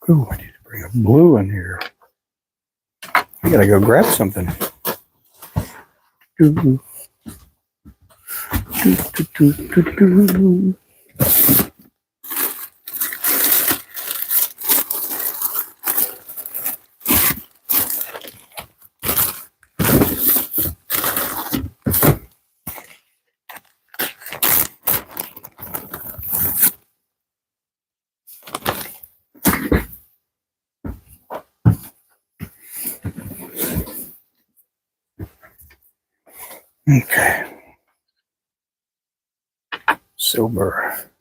Ooh, I need to bring a blue in here. I gotta go grab something. Doo, doo, doo, doo, doo, doo. Okay. Silver.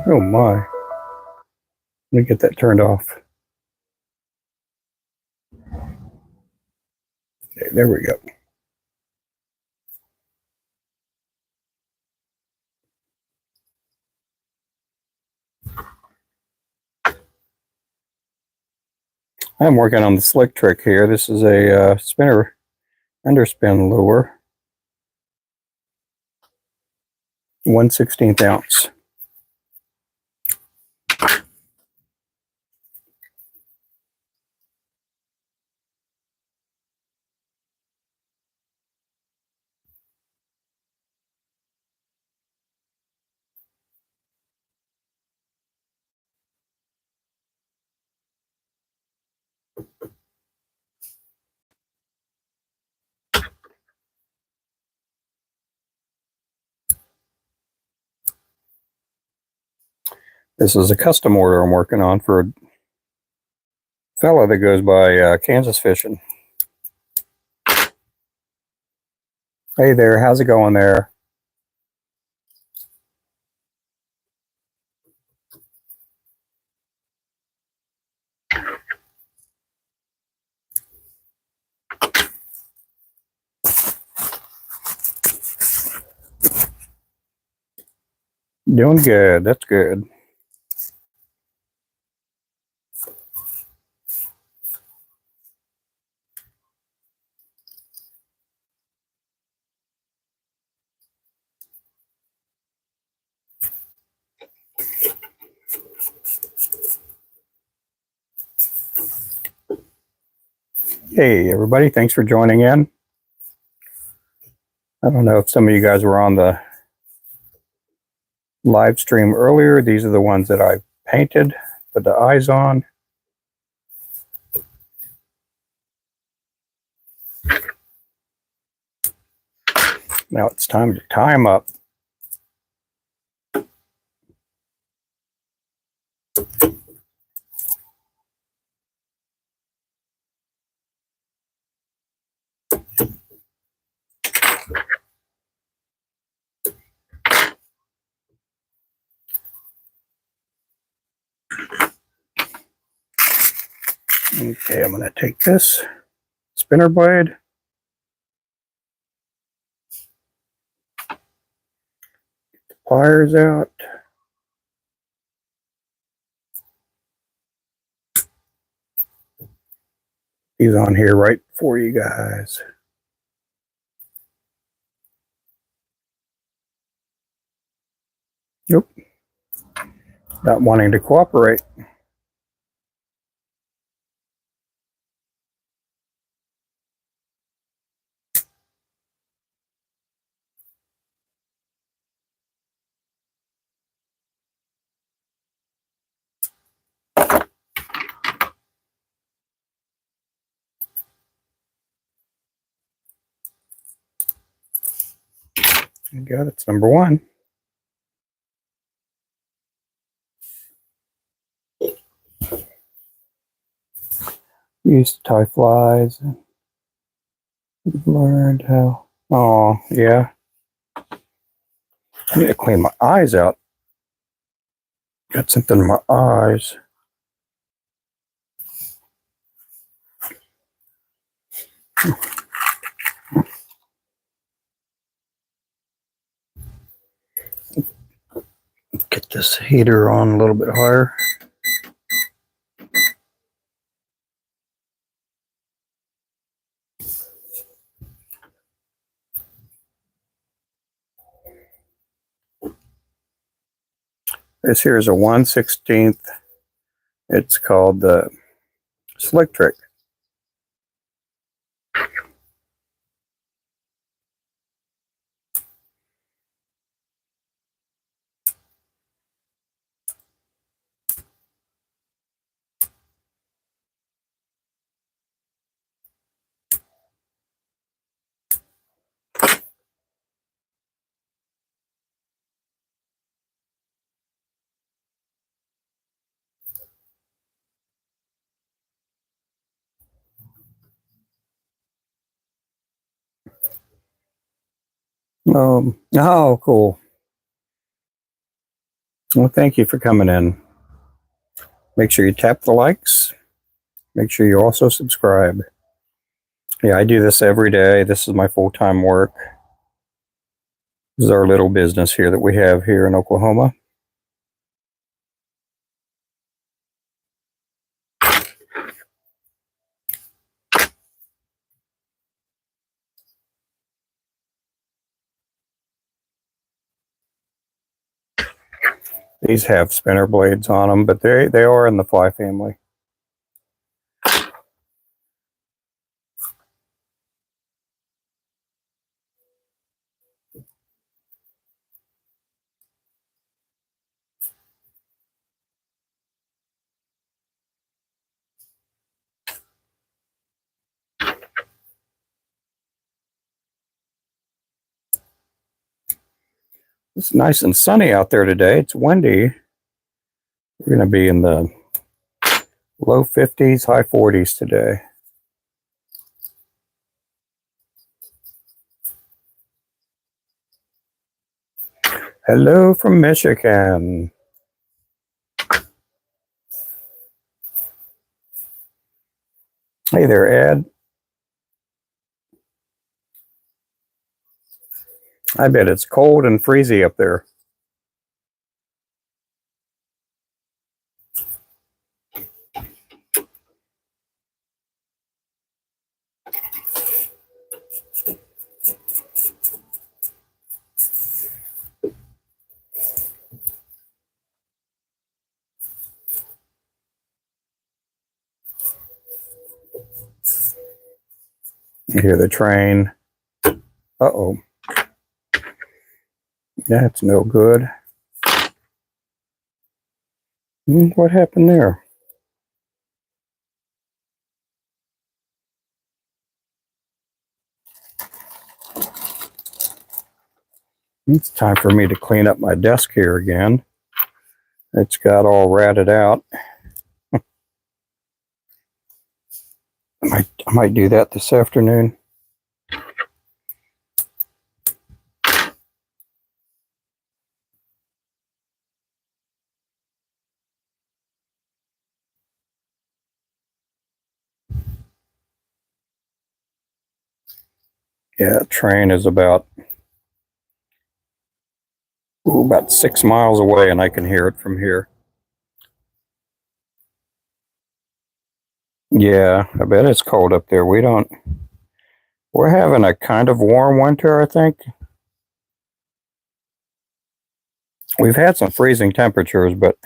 Oh my. Let me get that turned off. Okay, there we go. I'm working on the slick trick here. This is a spinner underspin lure. 1/16 ounce. This is a custom order I'm working on for a fellow that goes by Kansas Fishing. Hey there, how's it going there? Doing good, that's good. Hey everybody, thanks for joining in. I don't know if some of you guys were on the live stream earlier. These are the ones that I painted, put the eyes on. Now it's time to tie them up. Okay, I'm going to take this spinner blade, pliers out. These on here right for you guys. Nope. not wanting to cooperate. You got it. It's number one. Used to tie flies. Learned how. Oh, yeah. I need to clean my eyes out. Got something in my eyes. Get this heater on a little bit higher. This here is a 1/16. It's called the Slick Trick. Oh, cool. Well, thank you for coming in. Make sure you tap the likes. Make sure you also subscribe. Yeah, I do this every day. This is my full-time work. This is our little business here that we have here in Oklahoma. These have spinner blades on them, but they are in the fly family. It's nice and sunny out there today. It's windy. We're going to be in the low 50s, high 40s today. Hello from Michigan. Hey there, Ed. I bet it's cold and freezy up there. You hear the train. Uh-oh. That's no good. What happened there? It's time for me to clean up my desk here again. It's got all ratted out. I might do that this afternoon. Yeah, train is about 6 miles away, and I can hear it from here. Yeah, I bet it's cold up there. We're having a kind of warm winter, I think. We've had some freezing temperatures, but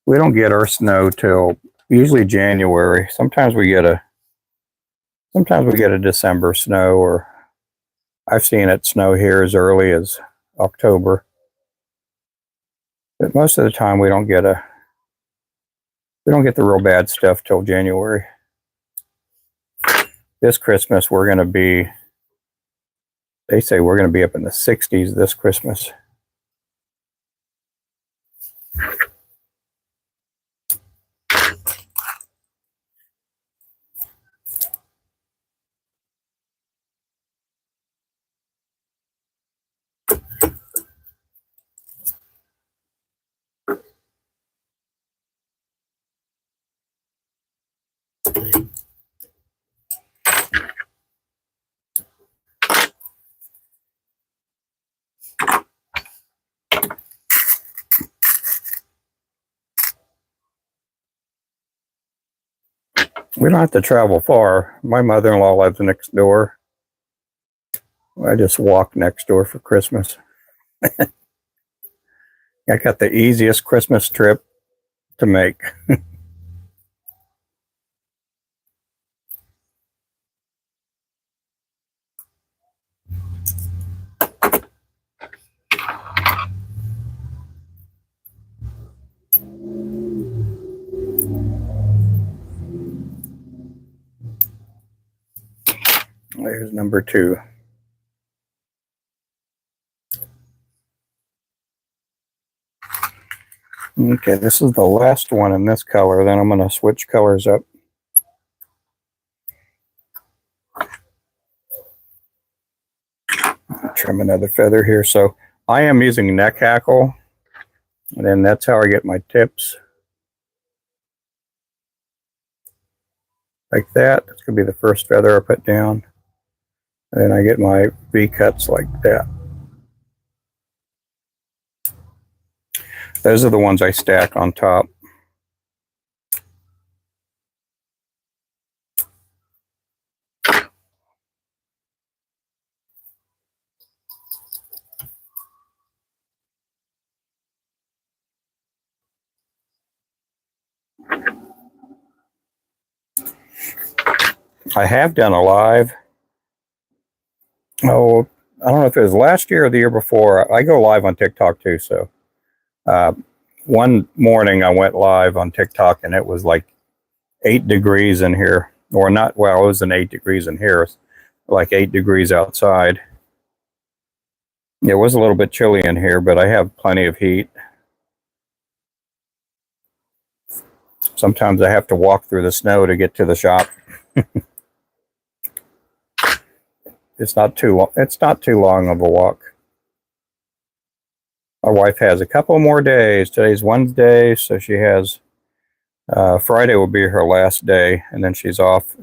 We don't get our snow till usually January. Sometimes we get a December snow, or I've seen it snow here as early as October. But most of the time we don't get the real bad stuff till January. This Christmas they say we're going to be up in the 60s this Christmas. We don't have to travel far. My mother-in-law lives next door. I just walk next door for Christmas. I got the easiest Christmas trip to make. There's number 2. Okay, this is the last one in this color. Then I'm going to switch colors up. Trim another feather here. So I am using neck hackle, and then that's how I get my tips. Like that. That's going to be the first feather I put down. And then I get my V-cuts like that. Those are the ones I stack on top. I have done a live. Oh, I don't know if it was last year or the year before. I go live on TikTok too. So one morning I went live on TikTok and it was like 8 degrees in here. Or not, well, it wasn't 8 degrees in here. It's like 8 degrees outside. It was a little bit chilly in here, but I have plenty of heat. Sometimes I have to walk through the snow to get to the shop. It's not too long of a walk. My wife has a couple more days. Today's Wednesday, so she has Friday will be her last day, and then she's off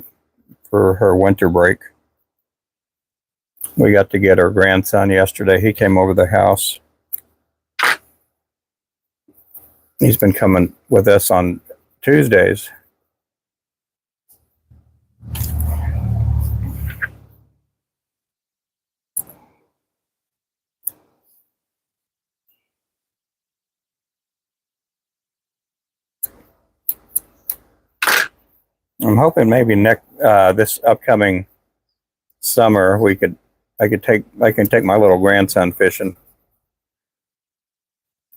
for her winter break. We got to get our grandson yesterday. He came over the house. He's been coming with us on Tuesdays. I'm hoping maybe this upcoming summer I can take my little grandson fishing.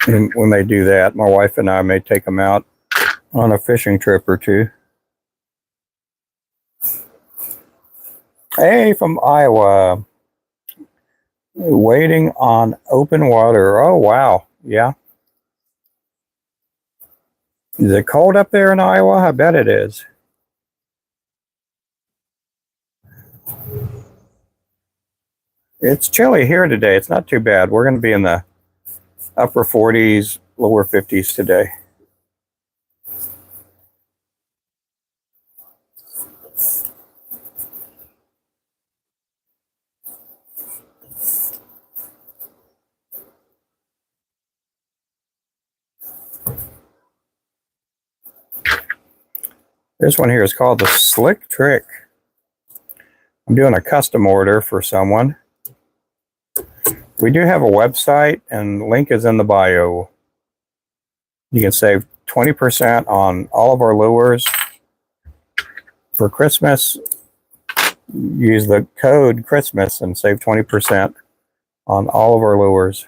And when they do that, my wife and I may take him out on a fishing trip or two. Hey, from Iowa. Waiting on open water. Oh, wow. Yeah. Is it cold up there in Iowa? I bet it is. It's chilly here today. It's not too bad. We're going to be in the upper 40s, lower 50s today. This one here is called the Slick Trick. I'm doing a custom order for someone. We do have a website, and link is in the bio. You can save 20% on all of our lures for Christmas. Use the code Christmas and save 20% on all of our lures.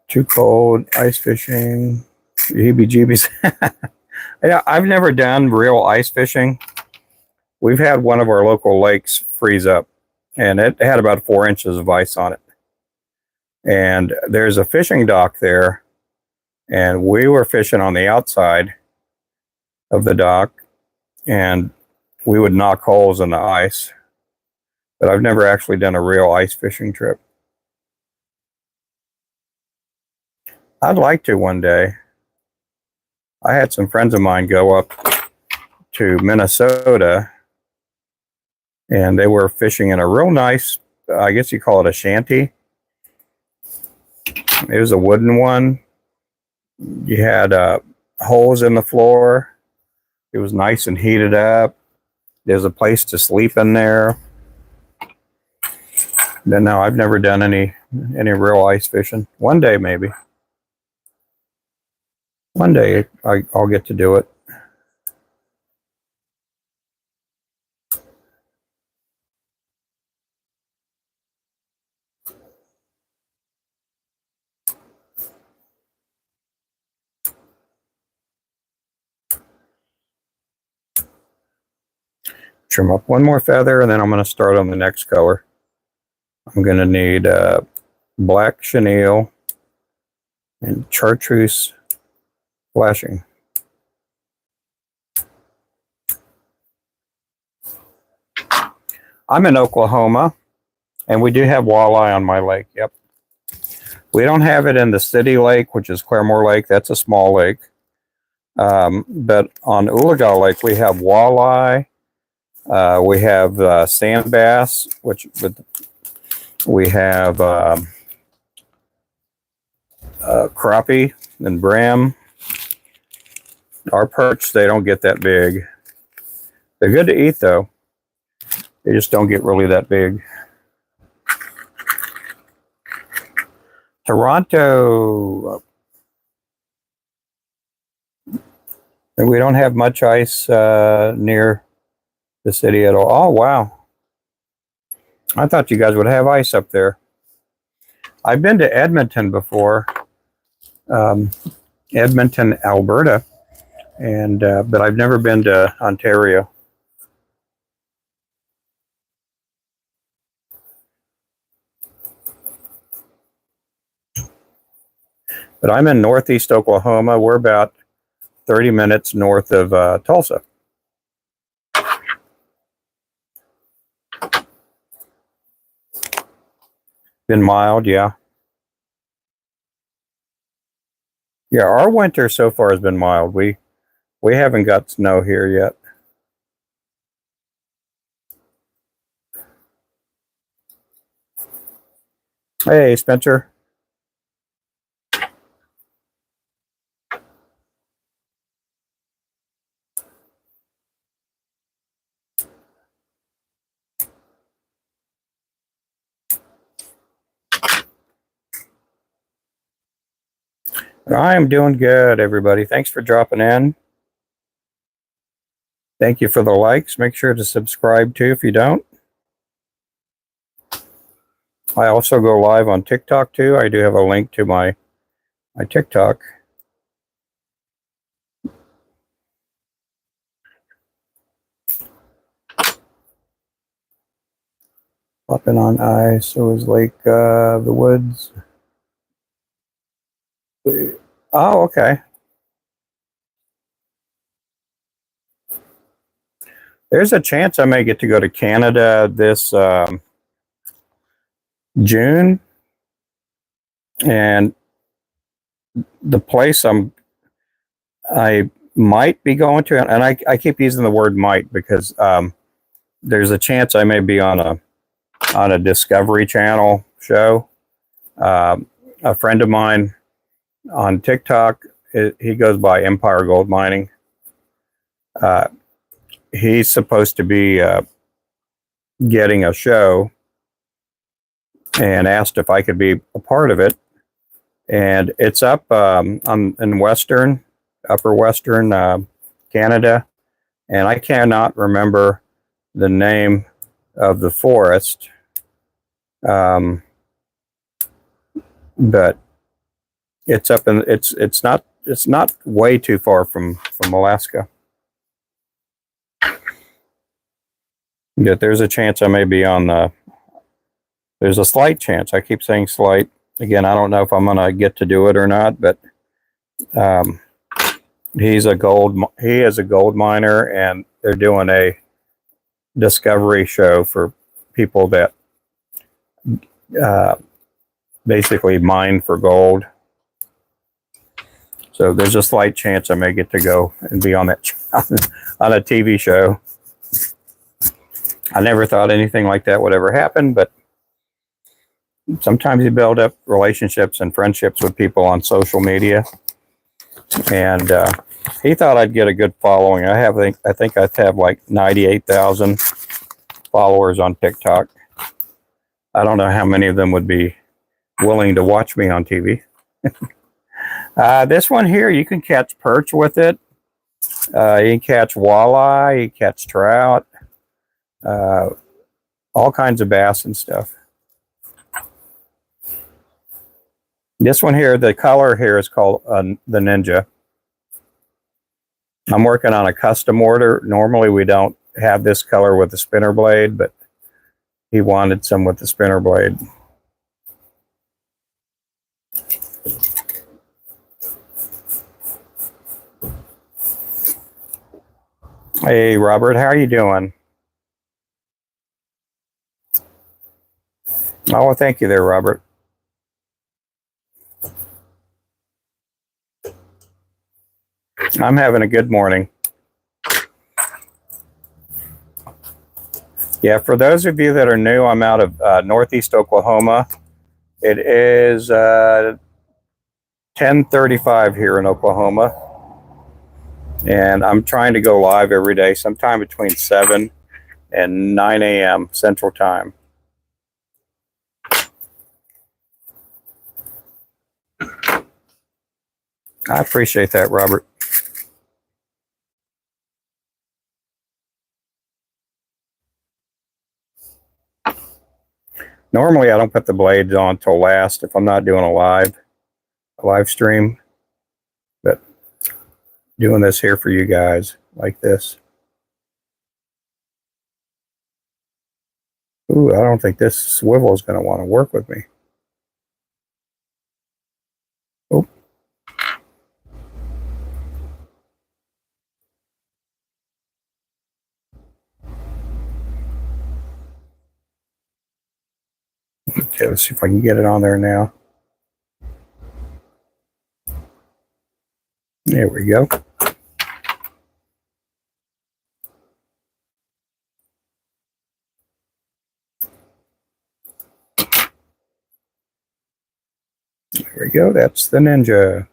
Too cold, ice fishing, heebie-jeebies. Yeah, I've never done real ice fishing. We've had one of our local lakes freeze up, and it had about 4 inches of ice on it. And there's a fishing dock there, and we were fishing on the outside of the dock, and we would knock holes in the ice. But I've never actually done a real ice fishing trip. I'd like to one day. I had some friends of mine go up to Minnesota, and they were fishing in a real nice, I guess you call it a shanty. It was a wooden one. You had holes in the floor. It was nice and heated up. There's a place to sleep in there. But no, I've never done any real ice fishing. One day, maybe. One day I'll get to do it. Trim up one more feather, and then I'm going to start on the next color. I'm going to need black chenille and chartreuse flashing. I'm in Oklahoma, and we do have walleye on my lake. Yep. We don't have it in the city lake, which is Claremore Lake. That's a small lake. But on Oologah Lake, we have walleye. We have sand bass, we have crappie and brim. Our perch, they don't get that big. They're good to eat, though. They just don't get really that big. Toronto, and we don't have much ice near the city at all. Oh, wow. I thought you guys would have ice up there. I've been to Edmonton before, Edmonton, Alberta, and but I've never been to Ontario. But I'm in northeast Oklahoma. We're about 30 minutes north of Tulsa. Been mild, yeah. Yeah, our winter so far has been mild. We haven't got snow here yet. Hey, Spencer. I am doing good, everybody. Thanks for dropping in. Thank you for the likes. Make sure to subscribe too if you don't. I also go live on TikTok too. I do have a link to my TikTok. Popping on ice. It was Lake the Woods. Oh, okay. There's a chance I may get to go to Canada this June, and the place I might be going to, and I keep using the word might because there's a chance I may be on a Discovery Channel show. A friend of mine on TikTok, he goes by Empire Gold Mining. he's supposed to be getting a show, and asked if I could be a part of it. And it's up in upper western Canada, and I cannot remember the name of the forest, but it's up in it's not way too far from Alaska. Yet there's a chance I may be on the. There's a slight chance. I keep saying slight. Again, I don't know if I'm gonna get to do it or not, but he is a gold miner, and they're doing a discovery show for people that basically mine for gold. So there's a slight chance I may get to go and be on that on a TV show. I never thought anything like that would ever happen, but sometimes you build up relationships and friendships with people on social media. And he thought I'd get a good following. I think I have like 98,000 followers on TikTok. I don't know how many of them would be willing to watch me on TV. This one here, you can catch perch with it. You can catch walleye, you can catch trout, all kinds of bass and stuff. This one here, the color here is called the Ninja. I'm working on a custom order. Normally we don't have this color with the spinner blade, but he wanted some with the spinner blade. Hey, Robert, how are you doing? Oh, well, thank you there, Robert. I'm having a good morning. Yeah, for those of you that are new, I'm out of Northeast Oklahoma. It is 10:35 here in Oklahoma. And I'm trying to go live every day, sometime between 7 and 9 a.m. Central Time. I appreciate that, Robert. Normally, I don't put the blades on till last if I'm not doing a live stream, but doing this here for you guys like this. Ooh, I don't think this swivel is going to want to work with me. Oh. Okay, let's see if I can get it on there now. There we go. There we go. That's the Ninja.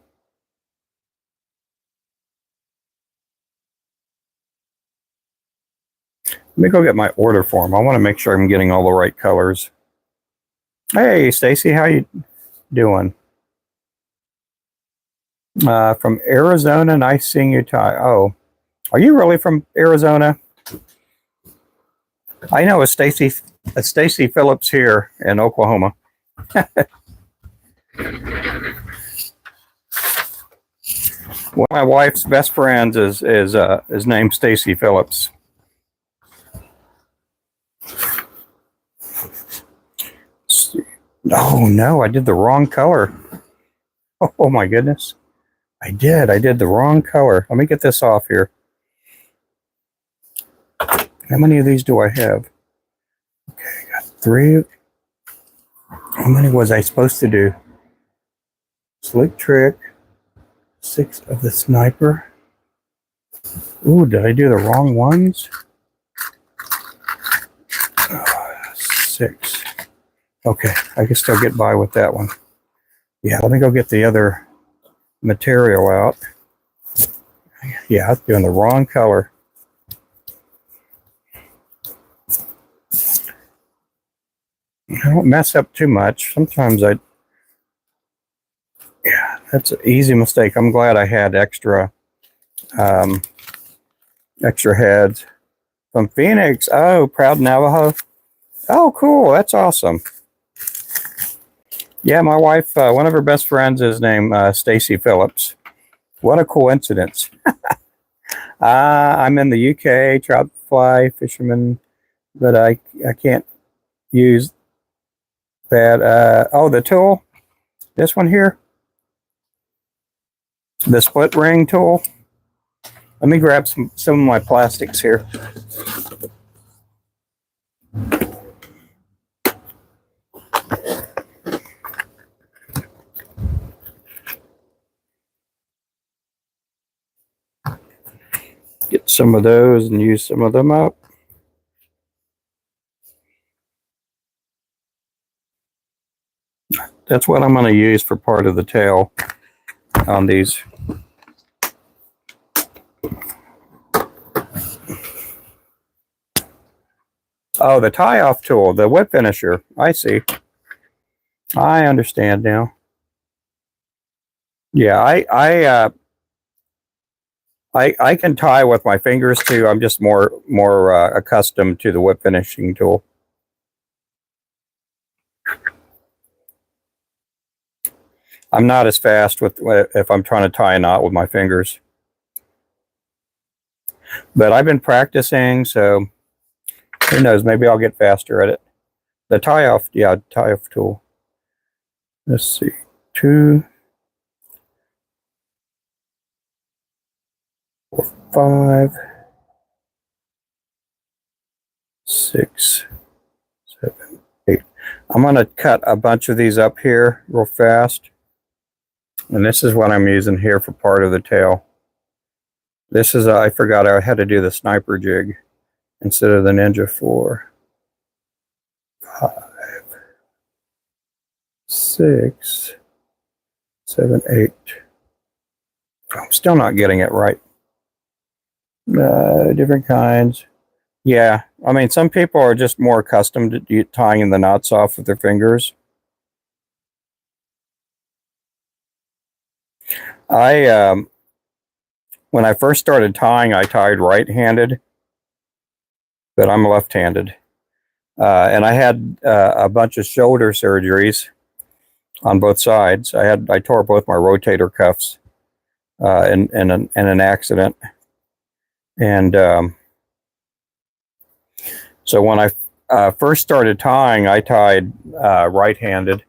Let me go get my order form. I want to make sure I'm getting all the right colors. Hey, Stacy, how you doing? From Arizona, nice seeing you, Ty. Oh, are you really from Arizona? I know a Stacy Phillips here in Oklahoma. One of my wife's best friends is named Stacy Phillips. Oh no, I did the wrong color. Oh my goodness. I did the wrong color. Let me get this off here. How many of these do I have? Okay, I got 3. How many was I supposed to do? Slick trick. 6 of the sniper. Ooh, did I do the wrong ones? 6. Okay, I can still get by with that one. Yeah, let me go get the other material out. Yeah, I was doing the wrong color. I don't mess up too much. Sometimes yeah, that's an easy mistake. I'm glad I had um, extra heads from Phoenix. Oh, proud Navajo. Oh, cool. That's awesome. Yeah, my wife, one of her best friends is named Stacy Phillips. What a coincidence. I'm in the UK, trout fly fisherman, but I can't use that. Oh, the tool. This one here, the split ring tool. Let me grab some of my plastics here. Get some of those and use some of them up. That's what I'm going to use for part of the tail on these. Oh, the tie-off tool, the whip finisher. I see. I understand now. Yeah, I can tie with my fingers too. I'm just more accustomed to the whip finishing tool. I'm not as fast with if I'm trying to tie a knot with my fingers. But I've been practicing, so who knows? Maybe I'll get faster at it. The tie-off, yeah, tie-off tool. Let's see, 2, 4, 5, 6, 7, 8. I'm going to cut a bunch of these up here real fast. And this is what I'm using here for part of the tail. This is, I forgot I had to do the sniper jig instead of the Ninja 4. 5, 6, 7, 8. I'm still not getting it right. Different kinds. Yeah, I mean, some people are just more accustomed to tying the knots off with their fingers. When I first started tying, I tied right-handed, but I'm left-handed. And I had a bunch of shoulder surgeries on both sides. I tore both my rotator cuffs in an accident, and so when I first started tying, I tied right-handed,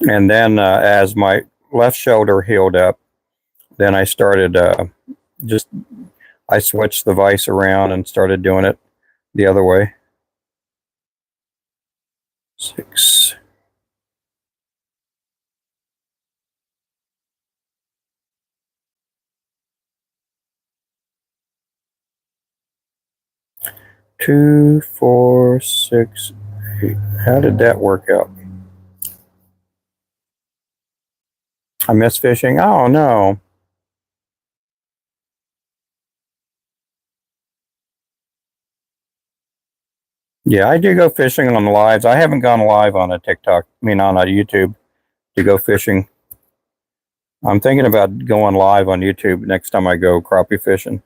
and then as my left shoulder healed up, then I started I switched the vise around and started doing it the other way. 6. 2, 4, 6, 8. How did that work out? I missed fishing. Oh no. Yeah, I do go fishing on the lives. I haven't gone live on a TikTok, I mean on a YouTube to go fishing. I'm thinking about going live on YouTube next time I go crappie fishing.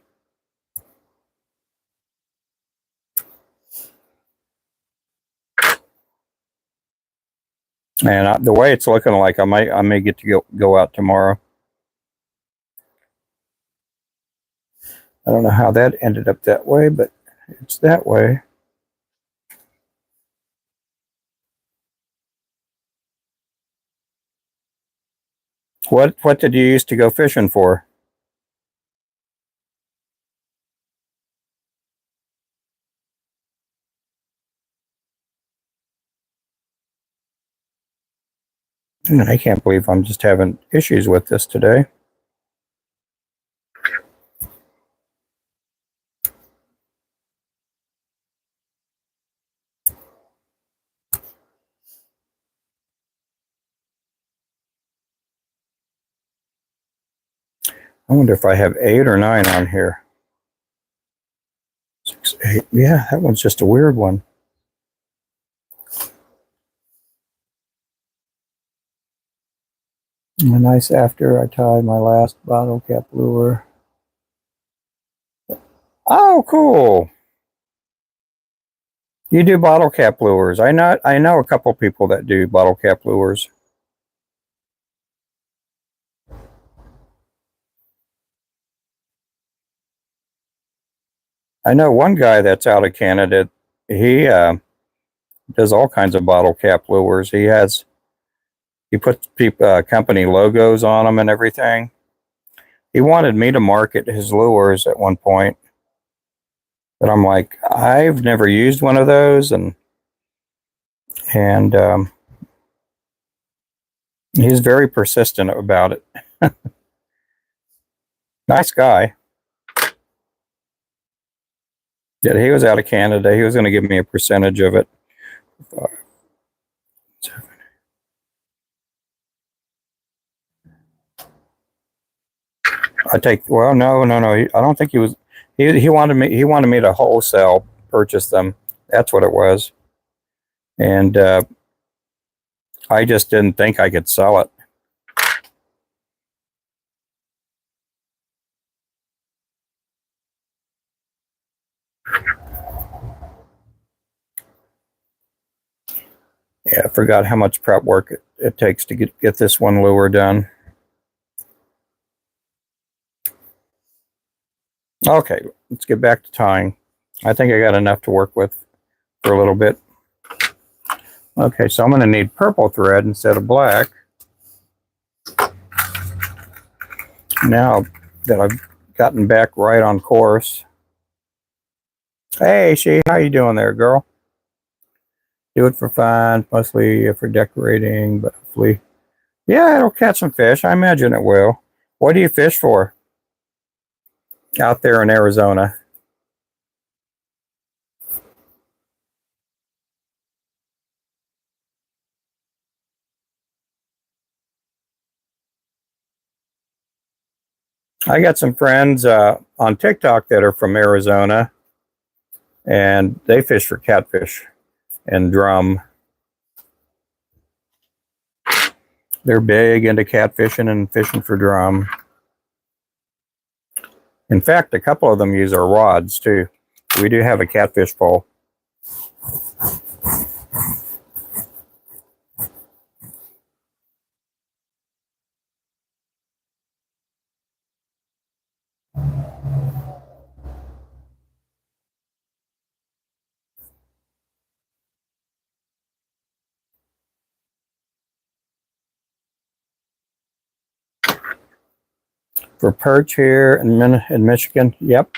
And the way it's looking like, I may get to go out tomorrow. I don't know how that ended up that way, but it's that way. What did you use to go fishing for? I can't believe I'm just having issues with this today. I wonder if I have 8 or 9 on here. 6, Yeah, that one's just a weird one. A nice after I tied my last bottle cap lure. Oh, cool. You do bottle cap lures. I know a couple people that do bottle cap lures. I know one guy that's out of Canada. He does all kinds of bottle cap lures. He puts company logos on them and everything. He wanted me to market his lures at one point, but I'm like, I've never used one of those, and he's very persistent about it. Nice guy. Yeah, he was out of Canada. He was going to give me a percentage of it. Well, no. I don't think he was. He wanted me to wholesale purchase them. That's what it was, and I just didn't think I could sell it. Yeah, I forgot how much prep work it takes to get this one lure done. Okay, let's get back to tying. I think I got enough to work with for a little bit. Okay, so I'm going to need purple thread instead of black. Now that I've gotten back right on course. Hey, she, how you doing there, girl? Do it for fun, mostly for decorating, but hopefully, yeah, it'll catch some fish. I imagine it will. What do you fish for out there in Arizona? I got some friends on TikTok that are from Arizona, and they fish for catfish and drum. They're big into catfishing and fishing for drum. In fact, a couple of them use our rods too. We do have a catfish pole. For perch here in Michigan, yep.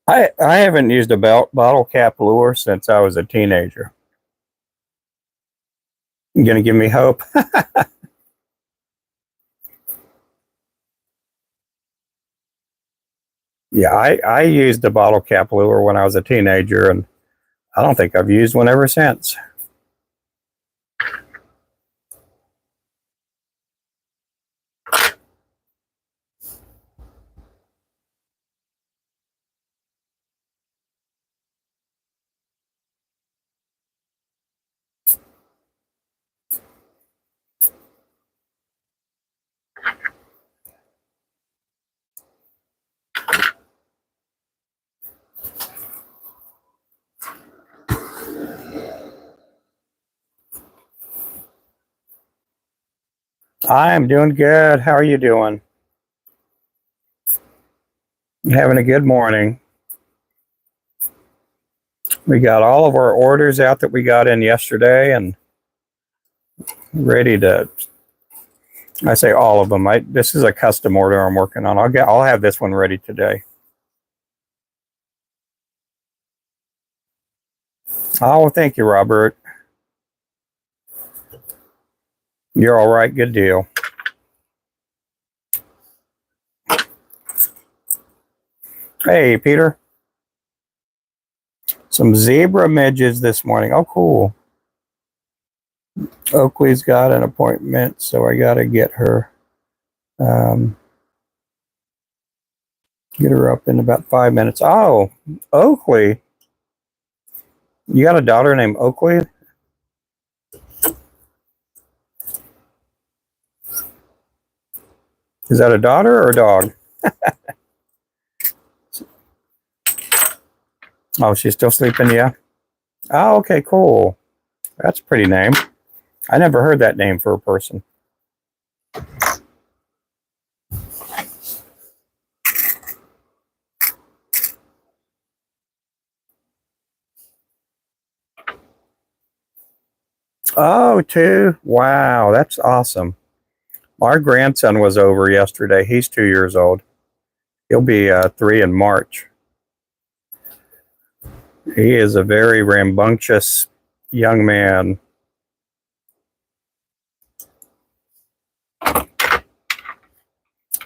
I haven't used a bottle cap lure since I was a teenager. You gonna give me hope? Yeah, I used a bottle cap lure when I was a teenager, and I don't think I've used one ever since. I'm doing good. How are you doing? Having a good morning. We got all of our orders out that we got in yesterday and ready to. I say all of them. This is a custom order I'm working on. I'll have this one ready today. Oh, thank you, Robert. You're all right. Good deal. Hey, Peter. Some zebra midges this morning. Oh, cool. Oakley's got an appointment, so I got to get her. Get her up in about 5 minutes. Oh, Oakley. You got a daughter named Oakley? Is that a daughter or a dog? Oh, she's still sleeping, yeah? Oh, okay, cool. That's a pretty name. I never heard that name for a person. Oh, two. Wow, that's awesome. Our grandson was over yesterday. He's 2 years old. He'll be 3 in March. He is a very rambunctious young man.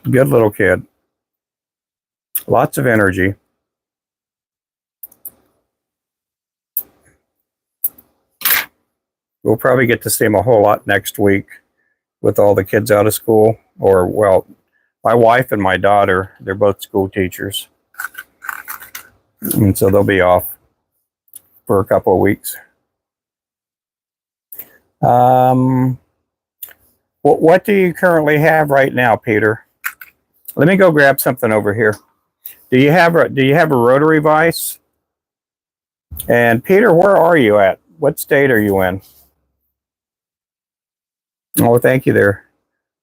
Good little kid. Lots of energy. We'll probably get to see him a whole lot next week with all the kids out of school. Or, well, my wife and my daughter, they're both school teachers. And so they'll be off for a couple of weeks. What do you currently have right now, Peter? Let me go grab something over here. Do you have a rotary vise? And Peter, where are you at? What state are you in? Oh, thank you there.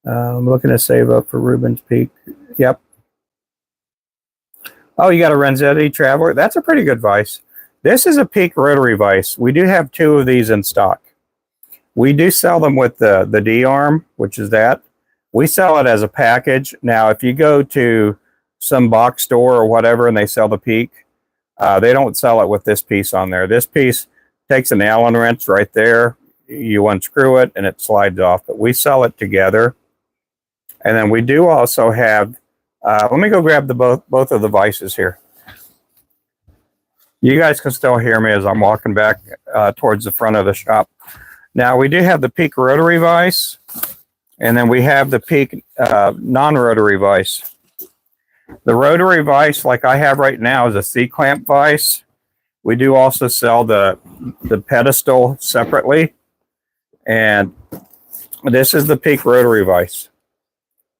I'm looking to save up for Ruben's Peak. Yep. Oh, you got a Renzetti Traveler? That's a pretty good vise. This is a Peak rotary vise. We do have 2 of these in stock. We do sell them with the D-arm, which is that. We sell it as a package. Now, if you go to some box store or whatever and they sell the Peak, they don't sell it with this piece on there. This piece takes an Allen wrench right there. You unscrew it and it slides off. But we sell it together. And then we do also have, let me go grab both of the vices here. You guys can still hear me as I'm walking back towards the front of the shop. Now, we do have the Peak rotary vise, and then we have the Peak non-rotary vise. The rotary vise, like I have right now, is a C-clamp vise. We do also sell the pedestal separately, and this is the Peak rotary vise.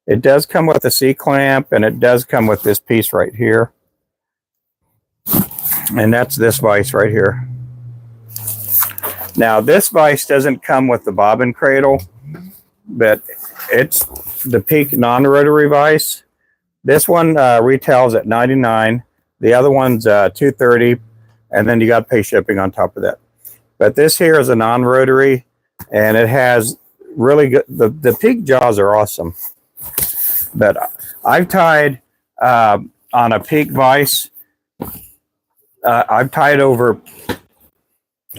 It does come with a C-clamp, and it does come with this piece right here. And that's this vise right here. Now, this vise doesn't come with the bobbin cradle, but it's the Peak non-rotary vise. This one retails at $99. The other one's $230, and then you got to pay shipping on top of that. But this here is a non-rotary, and it has really good. The Peak jaws are awesome. But I've tied on a Peak vise. I've tied over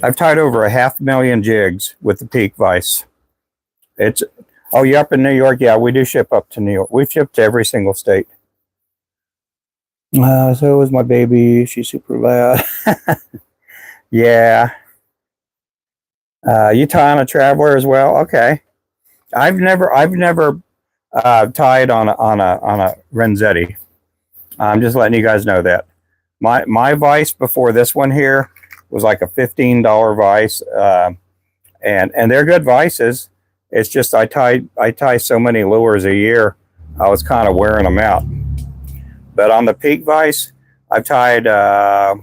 500,000 jigs with the Peak vise. Oh, you're up in New York? Yeah, we do ship up to New York. We've shipped to every single state. So is my baby. She's super loud. Yeah. You tie on a Traveler as well? Okay. I've never tied on a Renzetti. I'm just letting you guys know that. My vise before this one here was like a $15 vise, and they're good vices. It's just I tie so many lures a year, I was kind of wearing them out. But on the Peak vise, I've tied about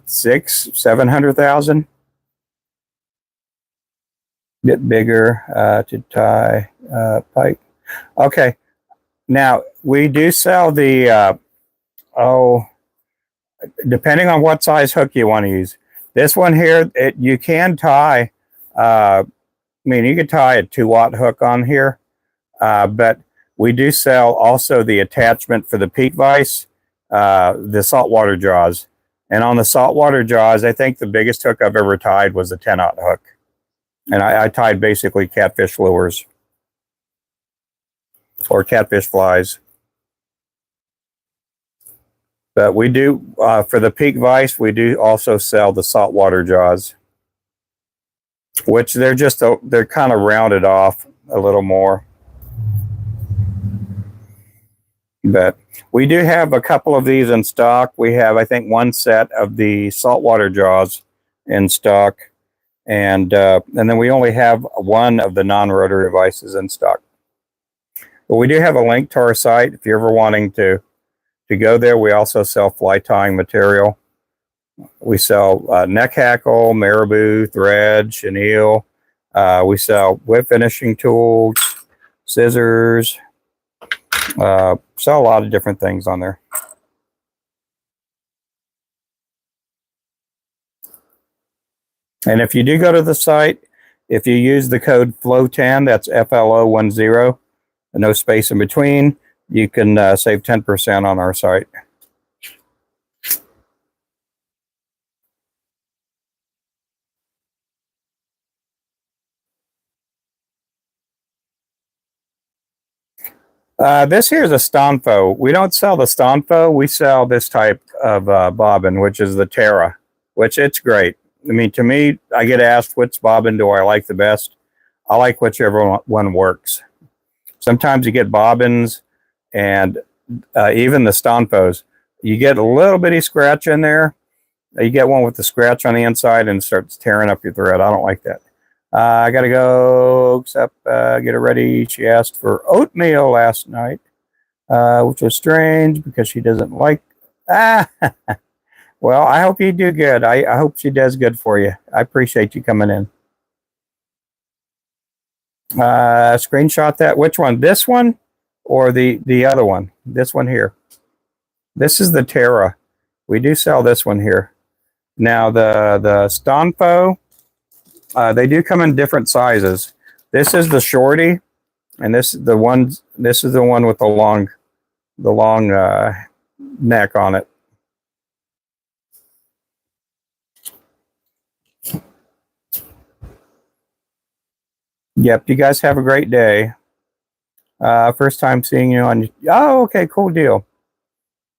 700,000. Bit bigger to tie pike. Okay, now we do sell the depending on what size hook you want to use. This one here, you can tie. I mean, you could tie a 2-watt hook on here, but we do sell also the attachment for the Peak vise, the saltwater jaws, And on the saltwater jaws, I think the biggest hook I've ever tied was a 10-aught hook. And I tied basically catfish lures or catfish flies. But we do, for the peak vise, we do also sell the saltwater jaws, which they're kind of rounded off a little more. But we do have a couple of these in stock. We have, I think, one set of the saltwater jaws in stock. And then we only have one of the non-rotary vices in stock. But we do have a link to our site if you're ever wanting to go there. We also sell fly tying material. We sell neck hackle, marabou, thread, chenille. We sell whip finishing tools, scissors. Sell a lot of different things on there. And if you do go to the site, if you use the code FLOW10, that's FLO10, no space in between, you can save 10% on our site. This here is a Stonfo. We don't sell the Stonfo. We sell this type of bobbin, which is the Terra, which it's great. I mean, to me, I get asked which bobbin do I like the best. I like whichever one works. Sometimes you get bobbins and even the Stonfos, you get a little bitty scratch in there. You get one with the scratch on the inside and it starts tearing up your thread. I don't like that. I got to go, except get her ready. She asked for oatmeal last night, which was strange because she doesn't like... Well, I hope you do good. I hope she does good for you. I appreciate you coming in. Screenshot that. Which one? This one or the other one? This one here. This is the Terra. We do sell this one here. Now the Stonfo, they do come in different sizes. This is the shorty, and this is the one. This is the one with the long neck on it. Yep. You guys have a great day. First time seeing you on. Oh, okay, cool deal.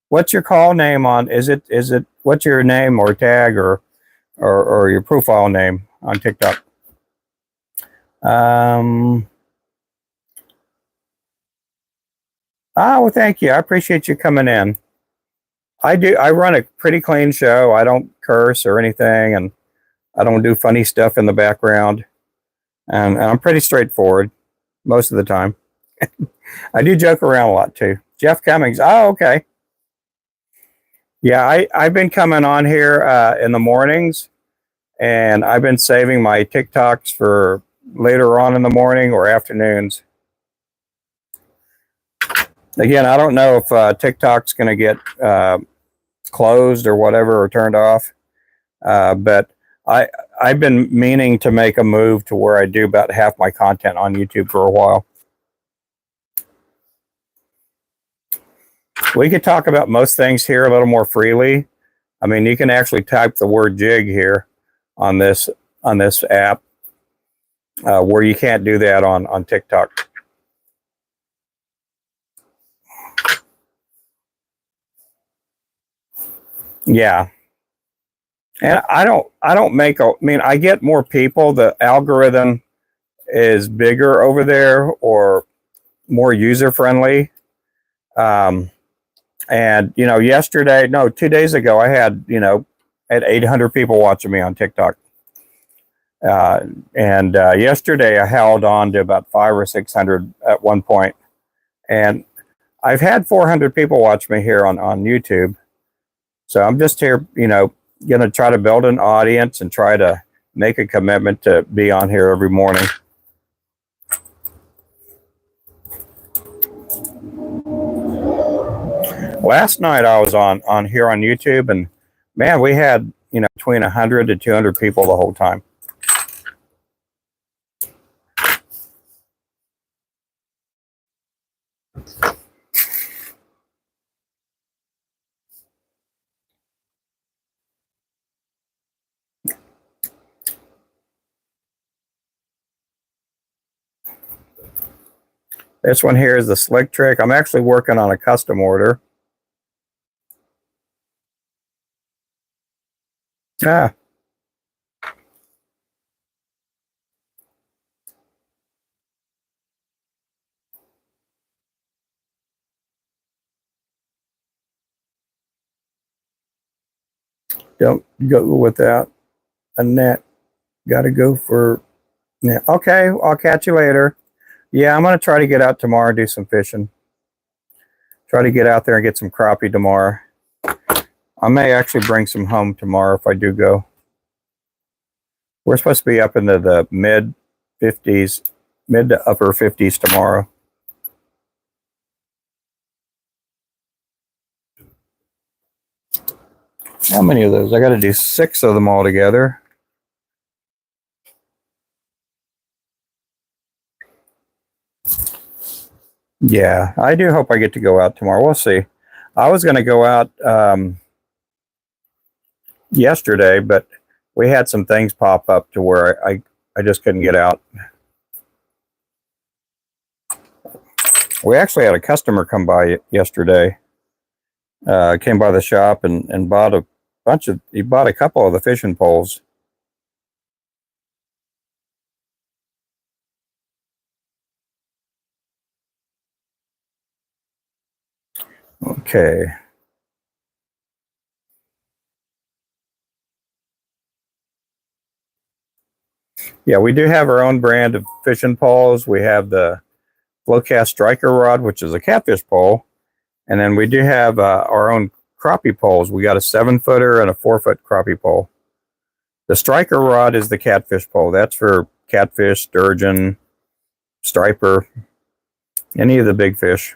What's your call name on? Is it what's your name or tag or your profile name on TikTok? Well, thank you. I appreciate you coming in. I run a pretty clean show. I don't curse or anything, and I don't do funny stuff in the background. And I'm pretty straightforward most of the time. I do joke around a lot too. Jeff Cummings. Oh, okay. Yeah, I've been coming on here in the mornings, and I've been saving my TikToks for later on in the morning or afternoons. Again, I don't know if TikTok's going to get closed or whatever or turned off, but I've been meaning to make a move to where I do about half my content on YouTube for a while. We could talk about most things here a little more freely. I mean, you can actually type the word jig here on this app, where you can't do that on TikTok. Yeah. And I mean, I get more people. The algorithm is bigger over there or more user friendly. And, 2 days ago, I had 800 people watching me on TikTok. And yesterday I held on to about 500 or 600 at one point. And I've had 400 people watch me here on YouTube. So I'm just here, going to try to build an audience and try to make a commitment to be on here every morning. Last night I was on here on YouTube, and man, we had, between 100 to 200 people the whole time. This one here is the Slick Trick. I'm actually working on a custom order. Ah, don't go with that. A net. Got to go for net. Okay, I'll catch you later. Yeah, I'm going to try to get out tomorrow and do some fishing. Try to get out there and get some crappie tomorrow. I may actually bring some home tomorrow if I do go. We're supposed to be up into the mid 50s, mid to upper 50s tomorrow. How many of those? I got to do 6 of them all together. Yeah, I do hope I get to go out tomorrow. We'll see. I was going to go out yesterday, but we had some things pop up to where I just couldn't get out. We actually had a customer come by yesterday. Came by the shop and bought a bunch of, he bought a couple of the fishing poles. Okay. Yeah, we do have our own brand of fishing poles. We have the Flowcast Striker Rod, which is a catfish pole. And then we do have our own crappie poles. We got a 7-footer and a 4-foot crappie pole. The Striker Rod is the catfish pole. That's for catfish, sturgeon, striper, any of the big fish.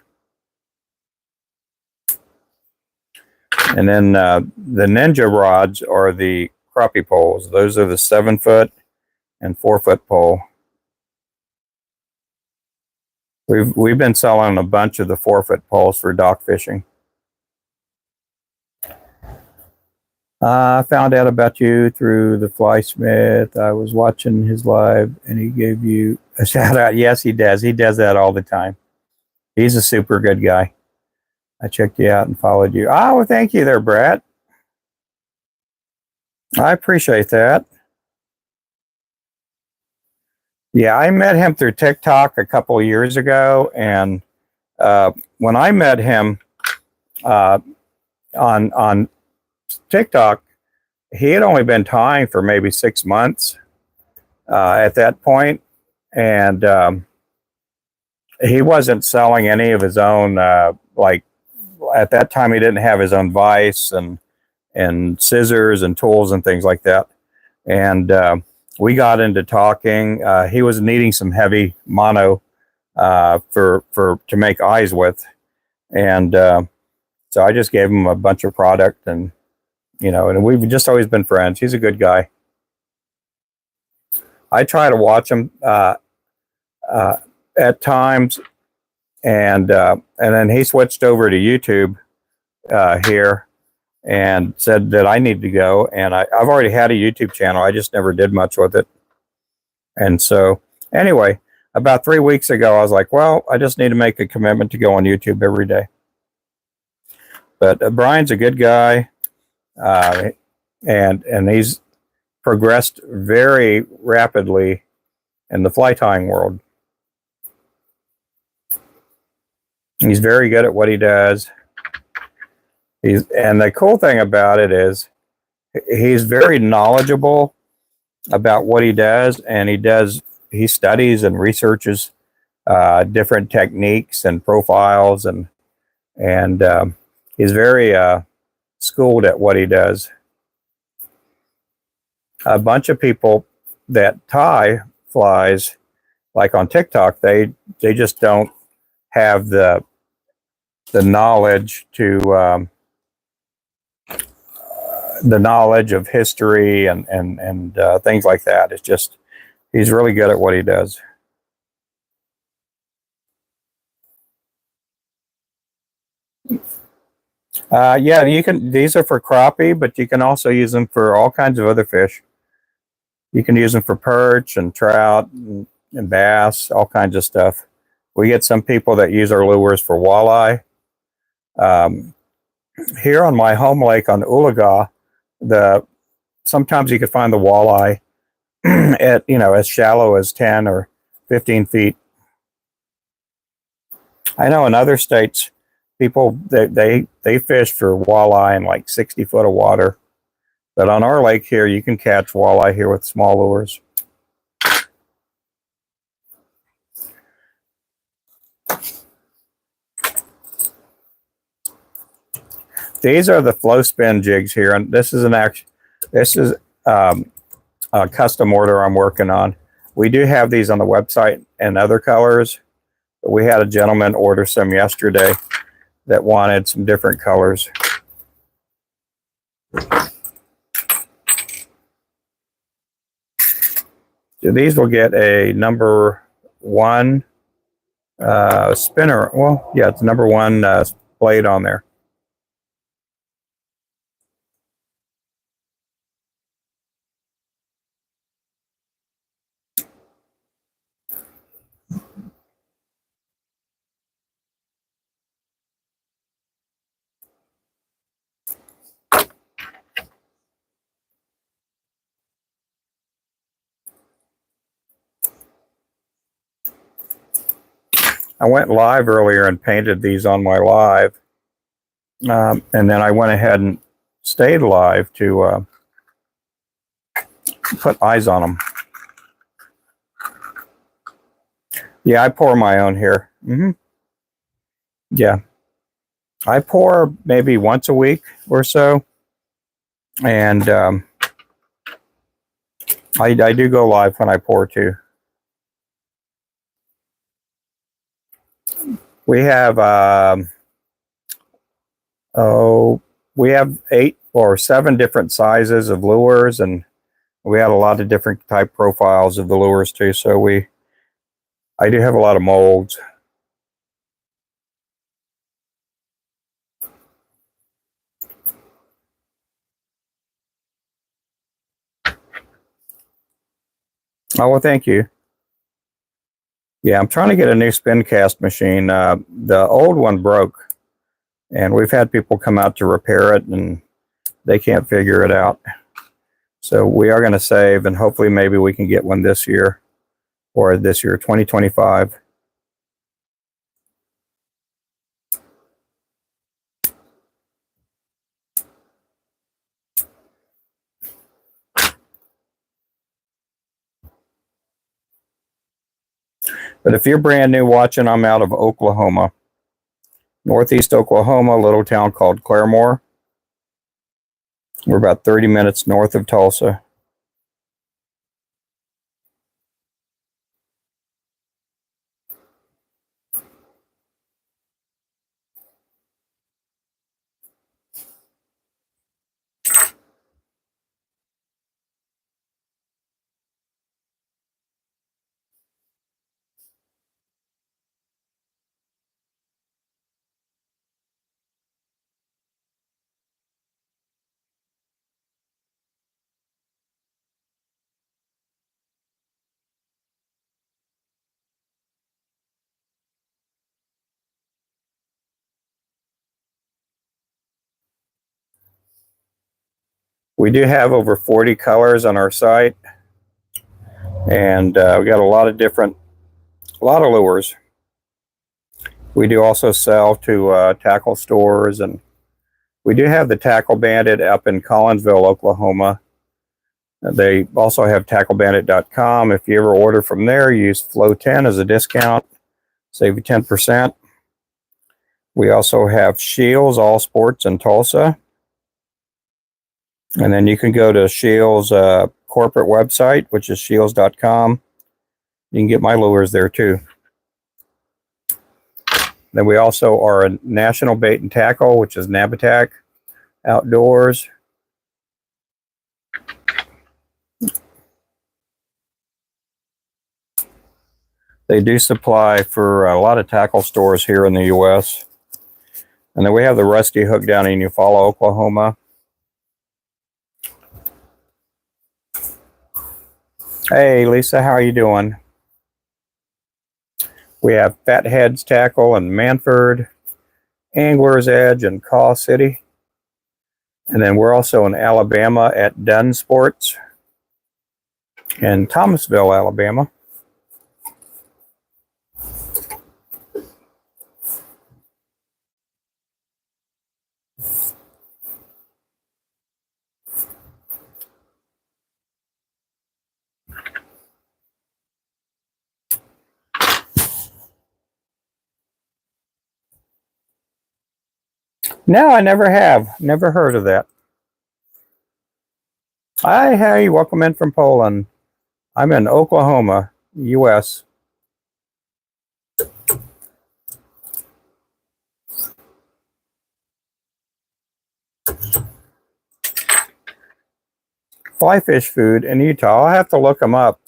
And then the Ninja rods are the crappie poles. Those are the 7-foot and 4-foot pole. We've been selling a bunch of the 4-foot poles for dock fishing. I found out about you through the Fly Smith. I was watching his live and he gave you a shout out. Yes, he does. He does that all the time. He's a super good guy. I checked you out and followed you. Oh, well, thank you there, Brett. I appreciate that. Yeah, I met him through TikTok a couple of years ago, and when I met him on TikTok, he had only been tying for maybe 6 months at that point, and he wasn't selling any of his own. Like at that time, he didn't have his own vise and scissors and tools and things like that, and we got into talking. He was needing some heavy mono to make eyes with, and so I just gave him a bunch of product, and and we've just always been friends. He's a good guy. I try to watch him at times, and then he switched over to YouTube here. And said that I need to go. And I've already had a YouTube channel. I just never did much with it. And so anyway, about 3 weeks ago, I was like, well, I just need to make a commitment to go on YouTube every day. But Brian's a good guy. And he's progressed very rapidly in the fly tying world. He's very good at what he does. And the cool thing about it is he's very knowledgeable about what he does, and he studies and researches different techniques and profiles, and he's very schooled at what he does. A bunch of people that tie flies, like on TikTok, they just don't have the knowledge to the knowledge of history and things like that. It's just, he's really good at what he does. Yeah, these are for crappie, but you can also use them for all kinds of other fish. You can use them for perch and trout and bass, all kinds of stuff. We get some people that use our lures for walleye. Here on my home lake on Ulaga, sometimes you can find the walleye at, as shallow as 10 or 15 feet. I know in other states, people, they fish for walleye in like 60 foot of water. But on our lake here, you can catch walleye here with small lures. These are the flow spin jigs here, and this is a custom order I'm working on. We do have these on the website in other colors, but we had a gentleman order some yesterday that wanted some different colors. So these will get a number 1 spinner. Well, yeah, it's number 1 blade on there. I went live earlier and painted these on my live. And then I went ahead and stayed live to put eyes on them. Yeah, I pour my own here. Yeah. I pour maybe once a week or so. And I do go live when I pour too. We have we have 8 or 7 different sizes of lures, and we have a lot of different type profiles of the lures too. So I do have a lot of molds. Oh, well, thank you. Yeah, I'm trying to get a new spin cast machine. The old one broke, and we've had people come out to repair it, and they can't figure it out. So we are going to save, and hopefully maybe we can get one this year, or this year, 2025. But if you're brand new watching, I'm out of Oklahoma, northeast Oklahoma, a little town called Claremore. We're about 30 minutes north of Tulsa. We do have over 40 colors on our site, and we got a lot of lures. We do also sell to tackle stores, and we do have the Tackle Bandit up in Collinsville, Oklahoma. They also have tacklebandit.com. If you ever order from there, use Flow10 as a discount, save you 10%. We also have Shields All Sports in Tulsa. And then you can go to Shields' corporate website, which is shields.com. You can get my lures there too. Then we also are a national bait and tackle, which is Nabatak Outdoors. They do supply for a lot of tackle stores here in the U.S. And then we have the Rusty Hook down in Eufaula, Oklahoma. Hey, Lisa, how are you doing? We have Fatheads Tackle in Manford, Angler's Edge in Caw City. And then we're also in Alabama at Dunn Sports in Thomasville, Alabama. No, I never have. Never heard of that. Hi, hey, welcome in from Poland. I'm in Oklahoma, U.S. Fly fish food in Utah. I'll have to look them up.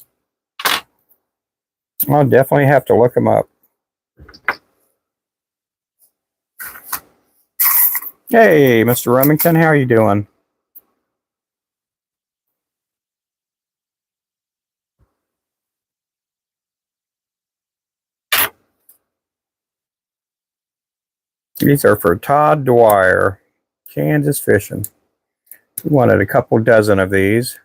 I'll definitely have to look them up. Hey, Mr. Remington, how are you doing? These are for Todd Dwyer, Kansas Fishing. He wanted a couple dozen of these.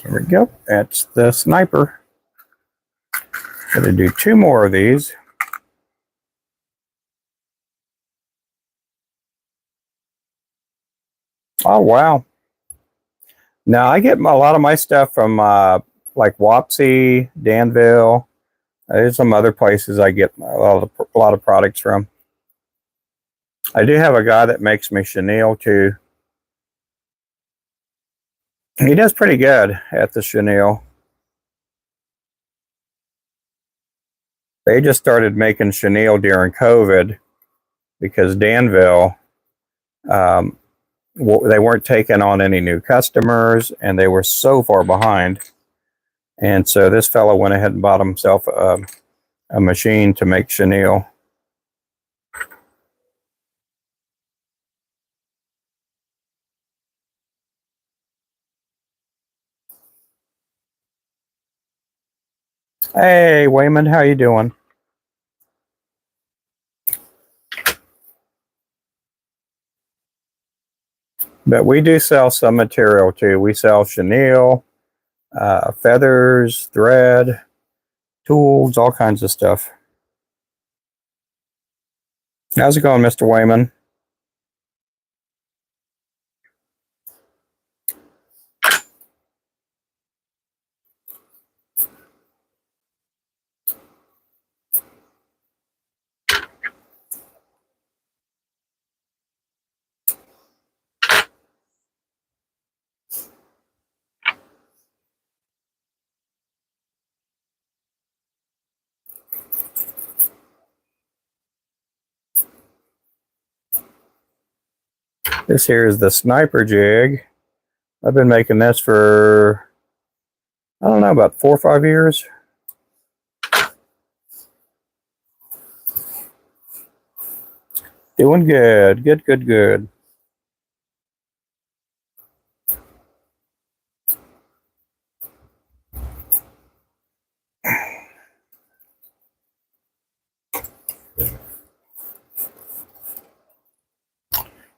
There we go. That's the sniper. Gonna do 2 more of these. Oh, wow. Now, I get a lot of my stuff from like Wapsie, Danville. There's some other places I get a lot of products from. I do have a guy that makes me chenille too. He does pretty good at the chenille. They just started making chenille during COVID because Danville, they weren't taking on any new customers and they were so far behind. And so this fellow went ahead and bought himself a machine to make chenille. Hey, Wayman, how you doing? But we do sell some material too. We sell chenille, feathers, thread, tools, all kinds of stuff. How's it going, Mr. Wayman? This here is the sniper jig. I've been making this for, I don't know, about 4 or 5 years. Doing good, good.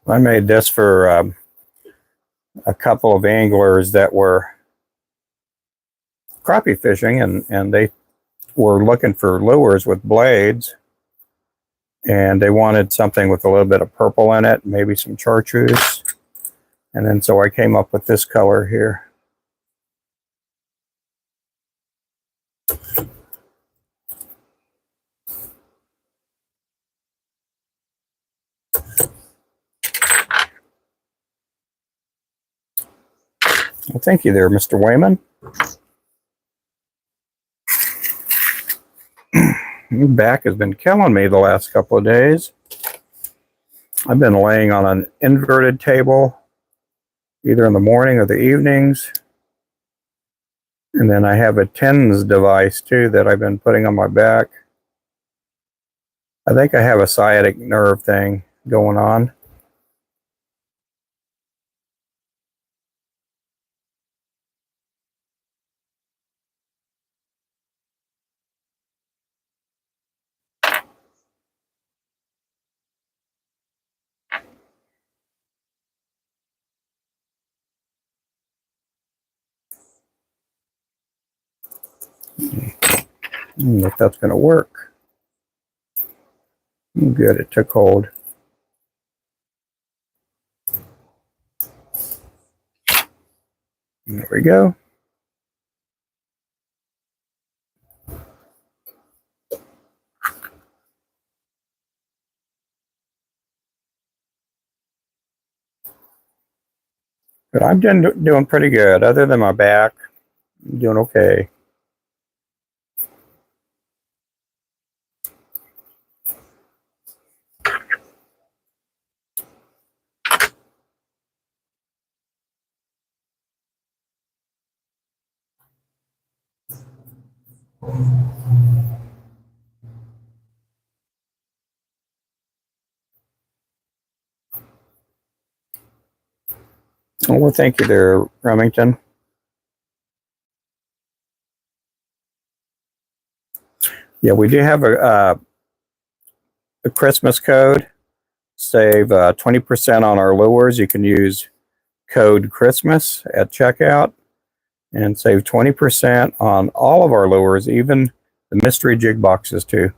I made this for a couple of anglers that were crappie fishing, and they were looking for lures with blades, and they wanted something with a little bit of purple in it, maybe some chartreuse. And then so I came up with this color here. Well, thank you there, Mr. Wayman. Your back has been killing me the last couple of days. I've been laying on an inverted table, either in the morning or the evenings. And then I have a TENS device too that I've been putting on my back. I think I have a sciatic nerve thing going on. If that's going to work. Good, it took hold. There we go. But I'm doing pretty good. Other than my back, I'm doing okay. Oh, well, thank you there, Remington. Yeah, we do have a Christmas code. Save 20% on our lures. You can use code Christmas at checkout and save 20% on all of our lures, even the mystery jig boxes too.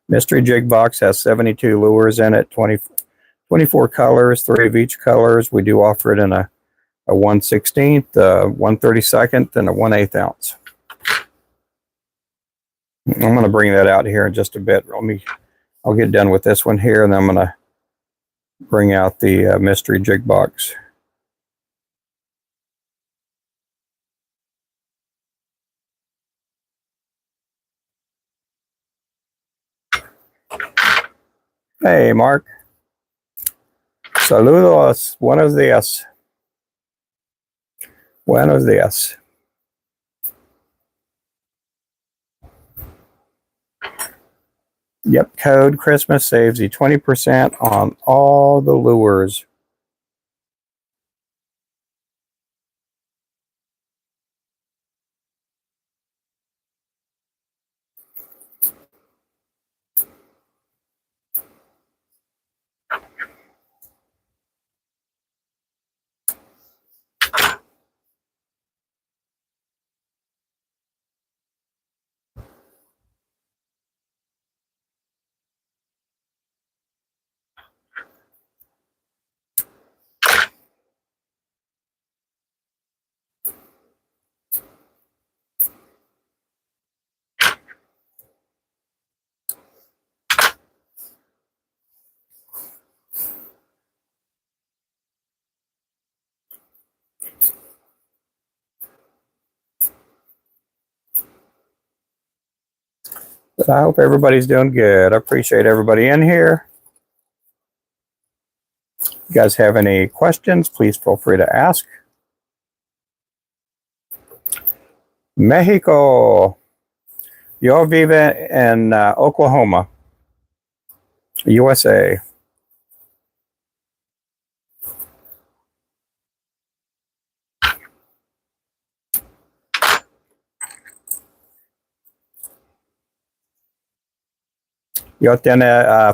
Mystery jig box has 72 lures in it, 24 colors, 3 of each colors. We do offer it in a 1/16, a 1/32, and a 1/8 ounce. I'm going to bring that out here in just a bit. I'll get done with this one here, and then I'm going to bring out the mystery jig box. Hey, Mark. Saludos. Buenos días. Buenos días. Yep, code Christmas saves you 20% on all the lures. But I hope everybody's doing good. I appreciate everybody in here. If you guys have any questions, please feel free to ask. Mexico. Yo vive in Oklahoma, USA. Yo tiene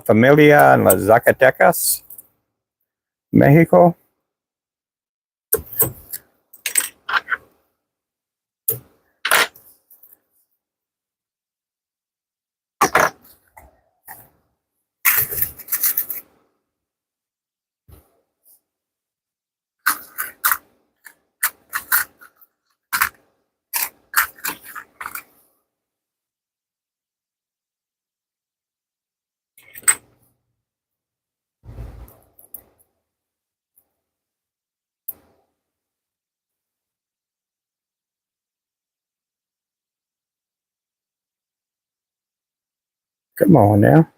familia en las Zacatecas, México. Come on now.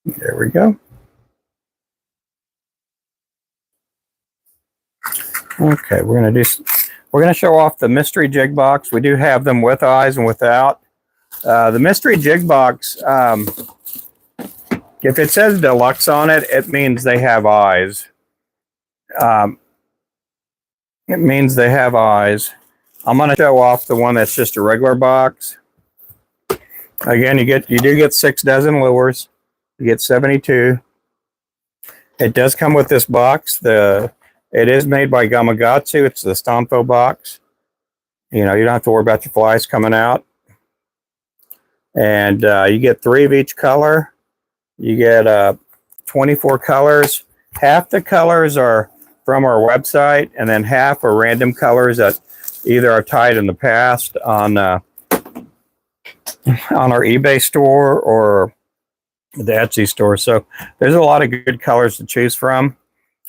There we go. Okay, we're gonna show off the mystery jig box. We do have them with eyes and without. The mystery jig box, if it says deluxe on it, it means they have eyes. It means they have eyes. I'm gonna show off the one that's just a regular box. Again, you do get 6 dozen lures. You get 72. It does come with this box. It is made by Gamakatsu. It's the Stompo box. You know, you don't have to worry about your flies coming out. And you get 3 of each color. You get 24 colors. Half the colors are from our website, and then half are random colors that either are tied in the past on our eBay store or the Etsy store. So there's a lot of good colors to choose from.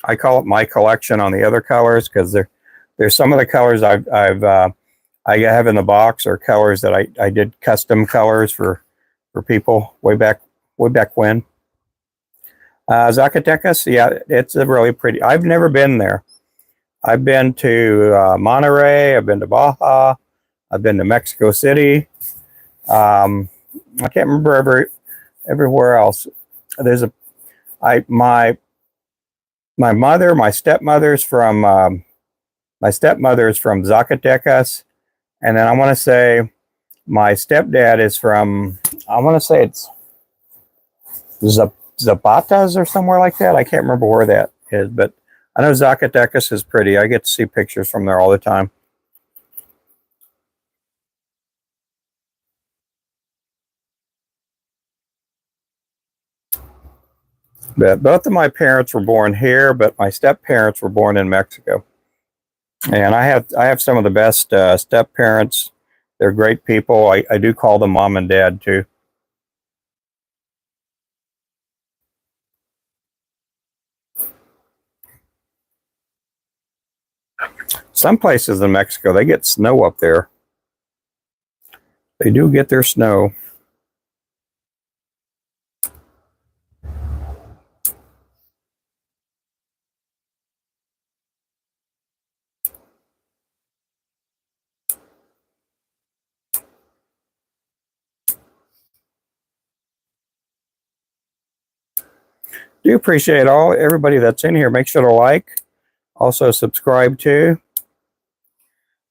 I call it my collection on the other colors because there's some of the colors I have in the box are colors that I did custom colors for people way back when. Zacatecas, yeah, it's a really pretty. I've never been there. I've been to Monterrey. I've been to Baja. I've been to Mexico City. I can't remember everywhere else. There's my stepmother's from Zacatecas, and then I want to say my stepdad is from, I want to say it's Zapatas or somewhere like that. I can't remember where that is, but I know Zacatecas is pretty. I get to see pictures from there all the time. But both of my parents were born here, but my step parents were born in Mexico. And I have some of the best step parents. They're great people. I do call them mom and dad too. Some places in Mexico, they get snow up there. They do get their snow. Do appreciate everybody that's in here. Make sure to like, also subscribe too.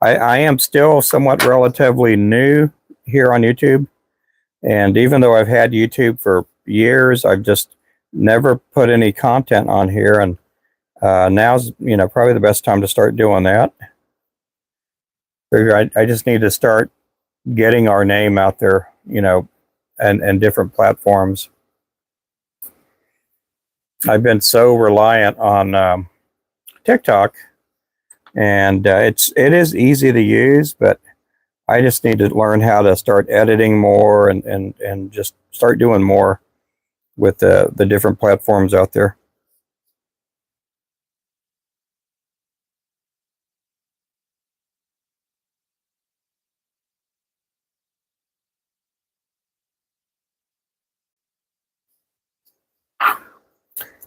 I am still somewhat relatively new here on YouTube, and even though I've had YouTube for years, I've just never put any content on here, and now's probably the best time to start doing that. I just need to start getting our name out there, and different platforms. I've been so reliant on TikTok, and it is easy to use, but I just need to learn how to start editing more and just start doing more with the different platforms out there.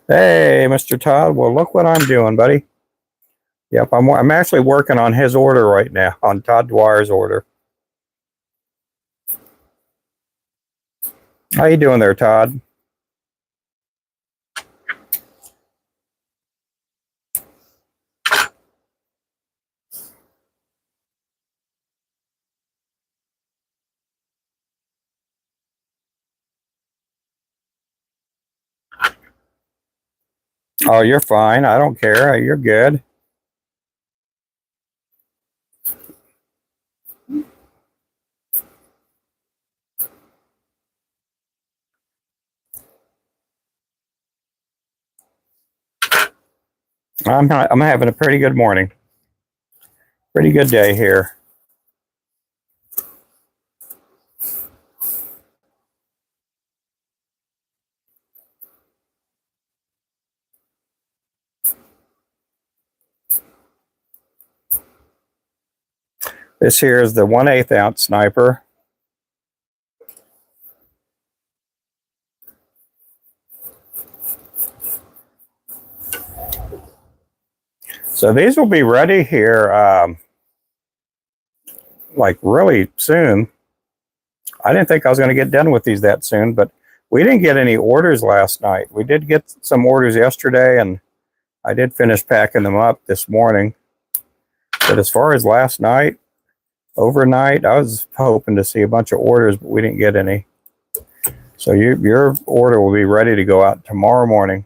Hey, Mr. Todd. Well, look what I'm doing, buddy. Yep, I'm actually working on his order right now, on Todd Dwyer's order. How you doing there, Todd? Oh, you're fine. I don't care. You're good. I'm having a pretty good morning. Pretty good day here. This here is the 1/8 ounce sniper. So these will be ready here like really soon. I didn't think I was going to get done with these that soon, but we didn't get any orders last night. We did get some orders yesterday, and I did finish packing them up this morning. But as far as last night, overnight, I was hoping to see a bunch of orders, but we didn't get any. So your order will be ready to go out tomorrow morning.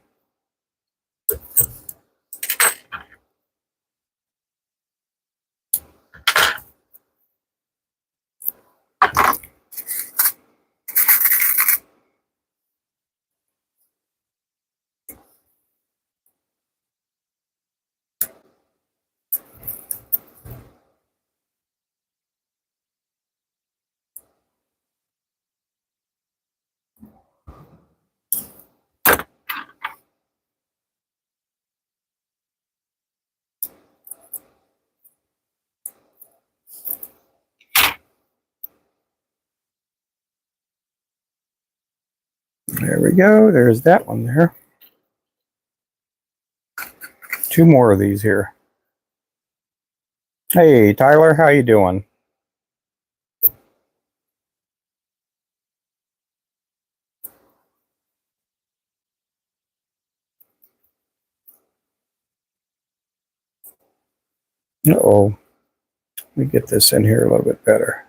There we go. There's that one there. 2 more of these here. Hey, Tyler, how you doing? Uh-oh. Let me get this in here a little bit better.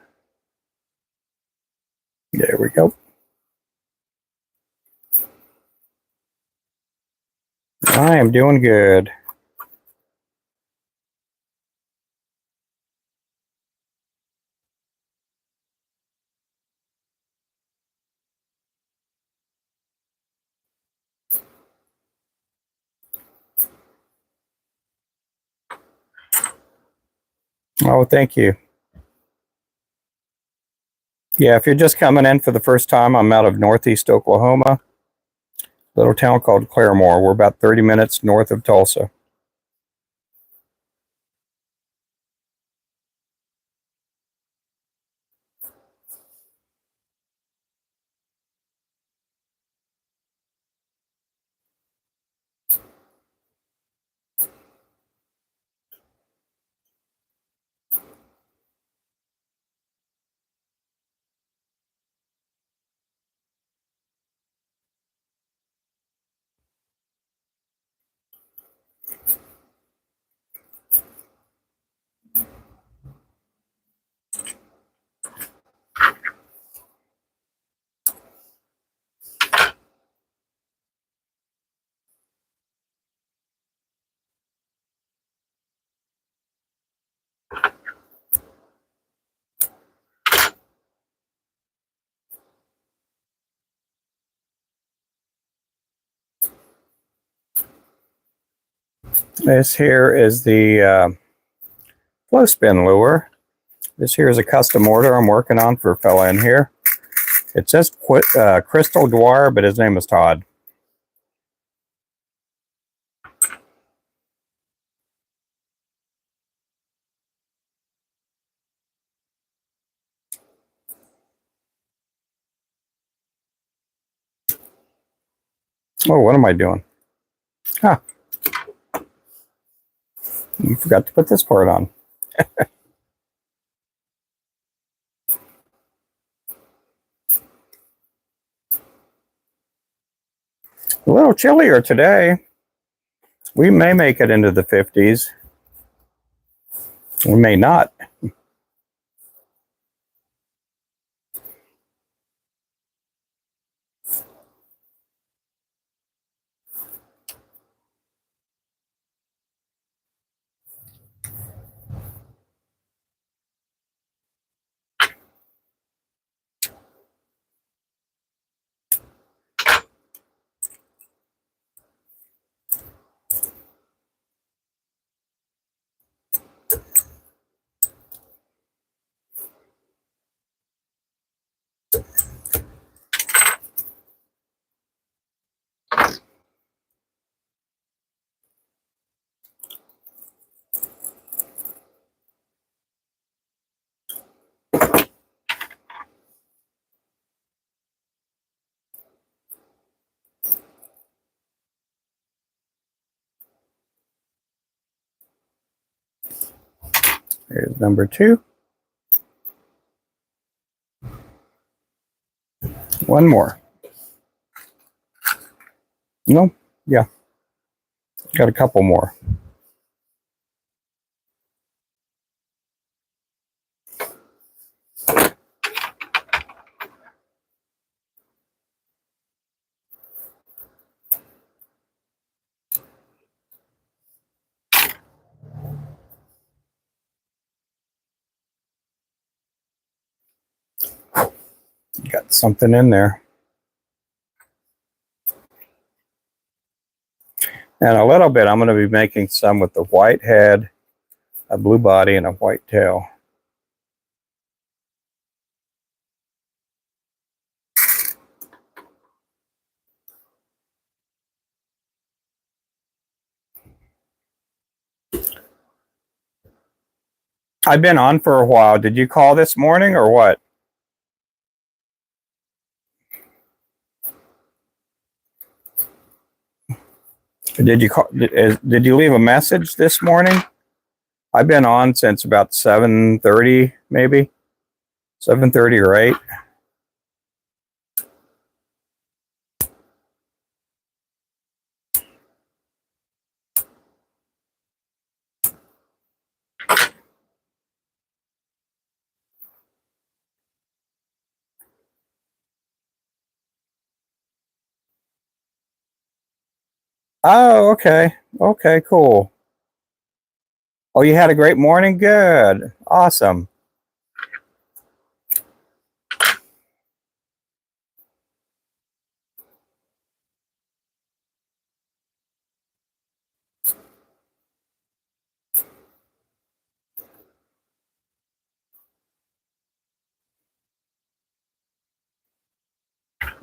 There we go. I am doing good. Oh, thank you. Yeah, if you're just coming in for the first time, I'm out of Northeast Oklahoma, little town called Claremore. We're about 30 minutes north of Tulsa. This here is the flow spin lure. This here is a custom order I'm working on for a fella in here. It says Crystal Dwyer, but his name is Todd. Oh, what am I doing? Huh. You forgot to put this part on. A little chillier today. We may make it into the 50s. We may not. Here's number 2. One more. No, yeah. Got a couple more. Got something in there. And a little bit, I'm going to be making some with the white head, a blue body, and a white tail. I've been on for a while. Did you call this morning or what? Did you call? Did you leave a message this morning? I've been on since about 7:30, maybe 7:30 or 8. Oh, okay. Okay, cool. Oh, you had a great morning? Good. Awesome.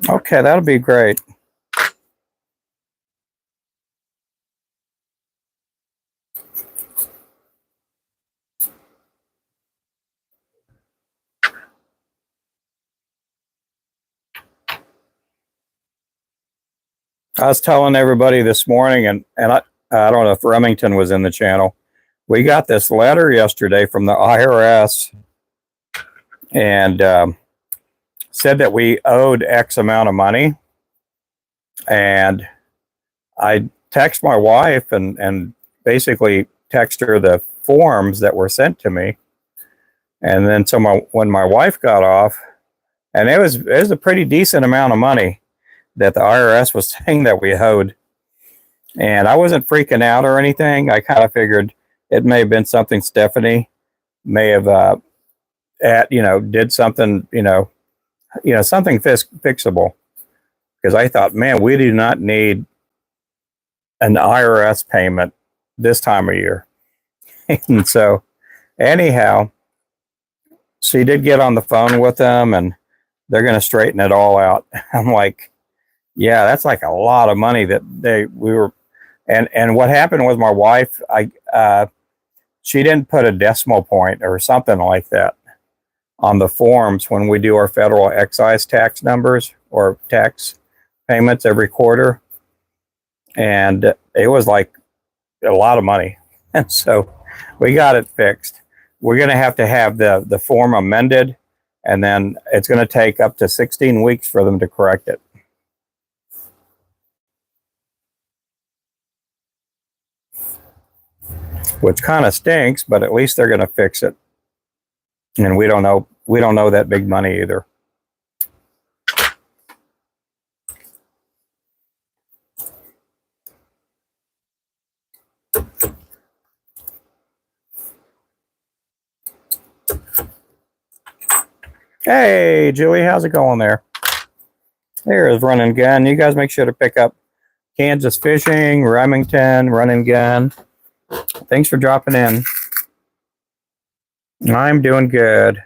Okay, that'll be great. I was telling everybody this morning, and I don't know if Remington was in the channel. We got this letter yesterday from the IRS, and said that we owed X amount of money. And I text my wife and basically text her the forms that were sent to me. And then when my wife got off, and it was a pretty decent amount of money that the IRS was saying that we owed. And I wasn't freaking out or anything. I kind of figured it may have been something Stephanie may have did something, something fixable. Because I thought, man, we do not need an IRS payment this time of year. And so anyhow, she did get on the phone with them, and they're going to straighten it all out. I'm like, yeah, that's like a lot of money that we were. And what happened with my wife, she didn't put a decimal point or something like that on the forms when we do our federal excise tax numbers or tax payments every quarter. And it was like a lot of money. And so we got it fixed. We're going to have the form amended, and then it's going to take up to 16 weeks for them to correct it. Which kind of stinks, but at least they're going to fix it. And we don't know that big money either. Hey, Julie, how's it going there? There's Run and Gun. You guys make sure to pick up Kansas Fishing, Remington, Run and Gun. Thanks for dropping in. I'm doing good.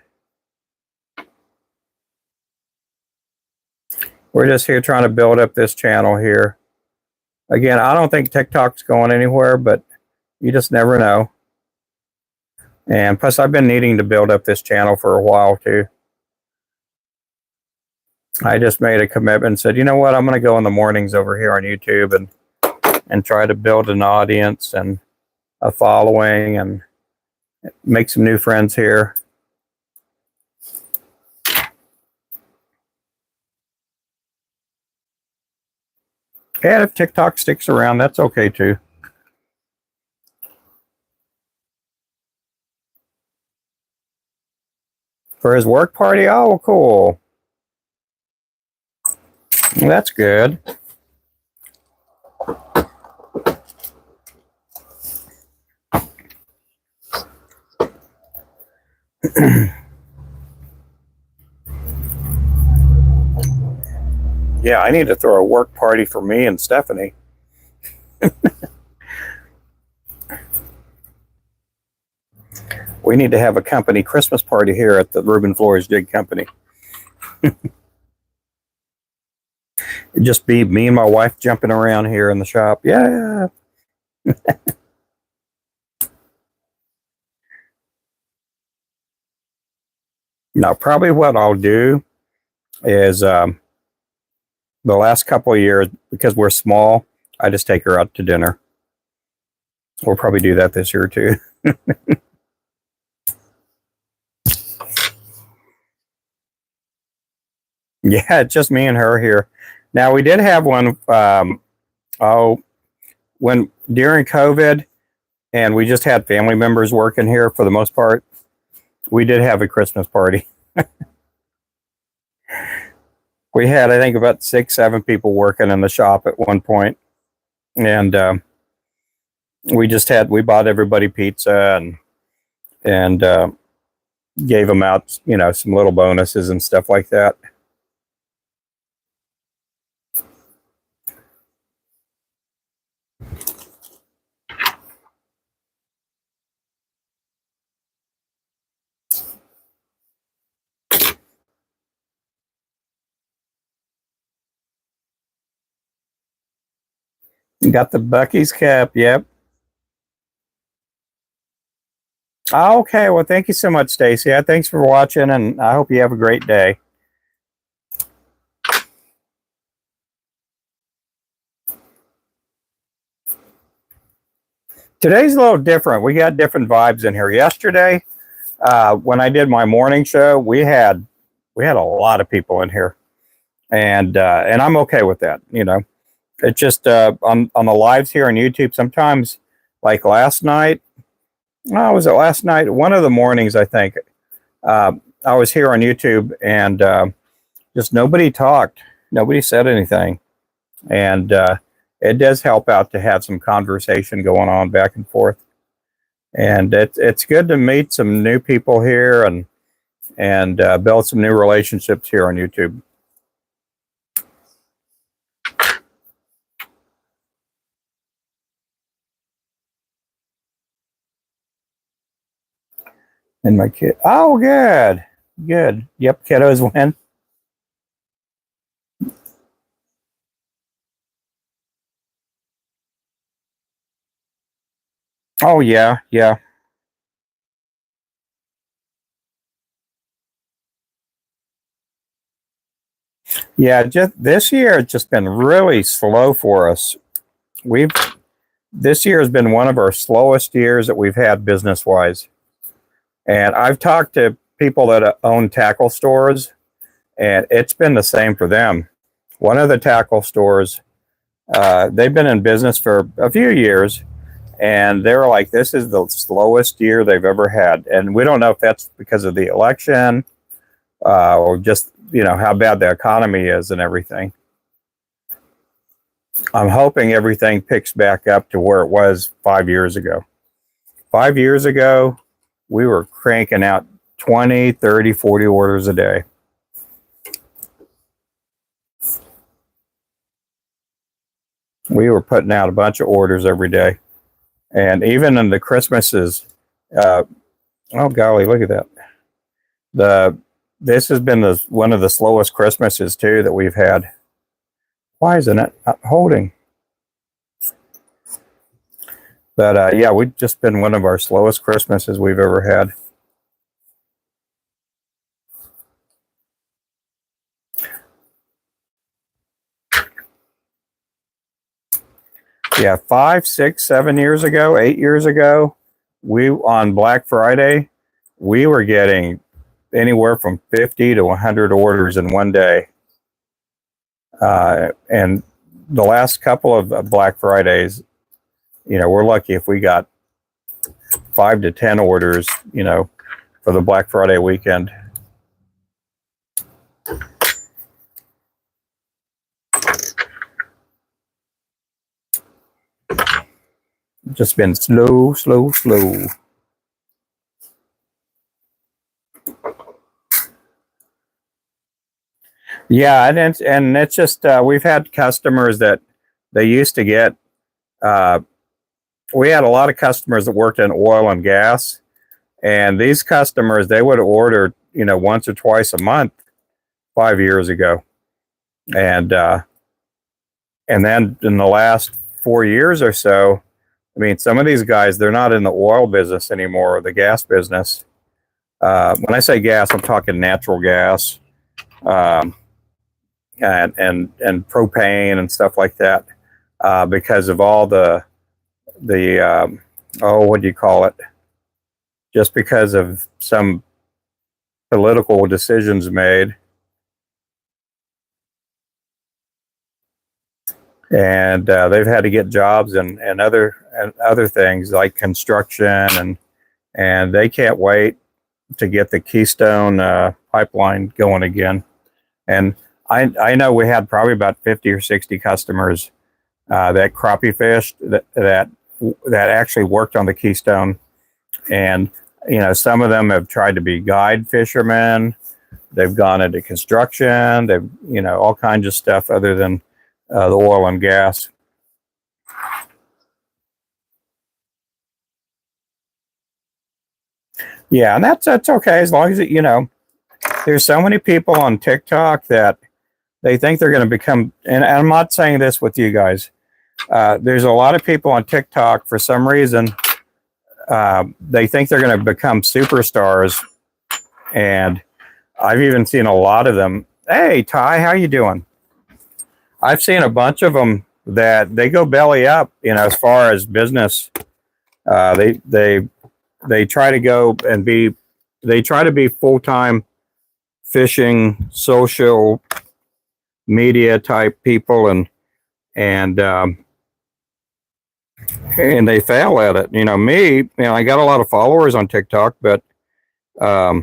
We're just here trying to build up this channel here. Again, I don't think TikTok's going anywhere, but you just never know. And plus, I've been needing to build up this channel for a while too. I just made a commitment and said, you know what, I'm going to go in the mornings over here on YouTube and try to build an audience and a following make some new friends here. And if TikTok sticks around, that's okay too. For his work party? Oh, cool. Well, that's good. Yeah, I need to throw a work party for me and Stephanie. We need to have a company Christmas party here at the Ruben Flores Jig Company. Just be me and my wife jumping around here in the shop. Yeah. Now, probably what I'll do is the last couple of years, because we're small, I just take her out to dinner. We'll probably do that this year too. Yeah, it's just me and her here. Now, we did have one, when during COVID, and we just had family members working here for the most part. We did have a Christmas party. We had, I think, about 6, 7 people working in the shop at one point, and we bought everybody pizza and gave them out, some little bonuses and stuff like that. Got the Bucky's cap. Yep. Okay. Well, thank you so much, Stacy. Yeah, thanks for watching, and I hope you have a great day. Today's a little different. We got different vibes in here. Yesterday, when I did my morning show, we had a lot of people in here, and I'm okay with that. It's just on the lives here on YouTube. Sometimes, like last night, was it last night? One of the mornings, I think. I was here on YouTube, and just nobody talked. Nobody said anything, and it does help out to have some conversation going on back and forth. And it's good to meet some new people here and build some new relationships here on YouTube. And my kid, oh, good. Yep, kiddos win. Oh, yeah. Yeah, just this year it's just been really slow for us. This year has been one of our slowest years that we've had business wise. And I've talked to people that own tackle stores, and it's been the same for them. One of the tackle stores, they've been in business for a few years, and they were like, this is the slowest year they've ever had. And we don't know if that's because of the election or just, how bad the economy is and everything. I'm hoping everything picks back up to where it was 5 years ago. 5 years ago, we were cranking out 20, 30, 40 orders a day. We were putting out a bunch of orders every day. And even in the Christmases, oh golly, look at that. This has been one of the slowest Christmases too that we've had. Why isn't it not holding? But yeah, we've just been one of our slowest Christmases we've ever had. Yeah, 5, 6, 7 years ago, 8 years ago, on Black Friday, we were getting anywhere from 50 to 100 orders in one day. And the last couple of Black Fridays, we're lucky if we got 5 to 10 orders, for the Black Friday weekend. Just been slow. Yeah, and it's just we've had customers that they used to get. We had a lot of customers that worked in oil and gas, and these customers, they would order once or twice a month 5 years ago, and then in the last 4 years or so, I mean, some of these guys, they're not in the oil business anymore, or the gas business. When I say gas, I'm talking natural gas, and propane and stuff like that, because of all the what do you call it? Just because of some political decisions made. And they've had to get jobs and other things like construction, and they can't wait to get the Keystone pipeline going again. And I know we had probably about 50 or 60 customers that crappie fished that actually worked on the Keystone, and some of them have tried to be guide fishermen. They've gone into construction. They've all kinds of stuff other than the oil and gas. Yeah, and that's okay as long as there's so many people on TikTok that they think they're going to become, and I'm not saying this with you guys. There's a lot of people on TikTok for some reason. They think they're going to become superstars, and I've even seen a lot of them. Hey, Ty, how you doing? I've seen a bunch of them that they go belly up, as far as business. They try to go and they try to be full-time fishing, social media type people, and they fail at it. Me, I got a lot of followers on TikTok, but I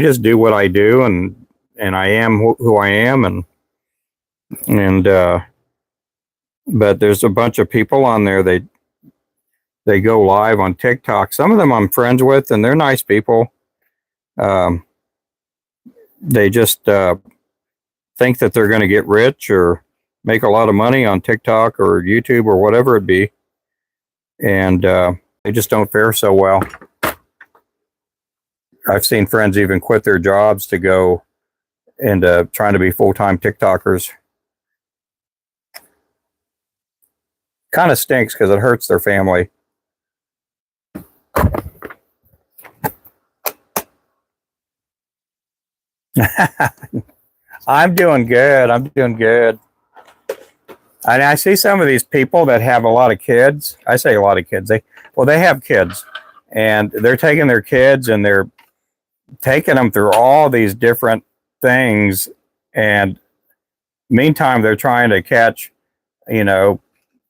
just do what I do, and I am who I am, and but there's a bunch of people on there. They go live on TikTok. Some of them I'm friends with, and they're nice people. They just think that they're going to get rich or make a lot of money on TikTok or YouTube or whatever it be, and they just don't fare so well. I've seen friends even quit their jobs to go into trying to be full-time TikTokers. Kind of stinks because it hurts their family. I'm doing good. And I see some of these people that have a lot of kids. I say a lot of kids. They have kids, and they're taking their kids and they're taking them through all these different things. And meantime, they're trying to catch,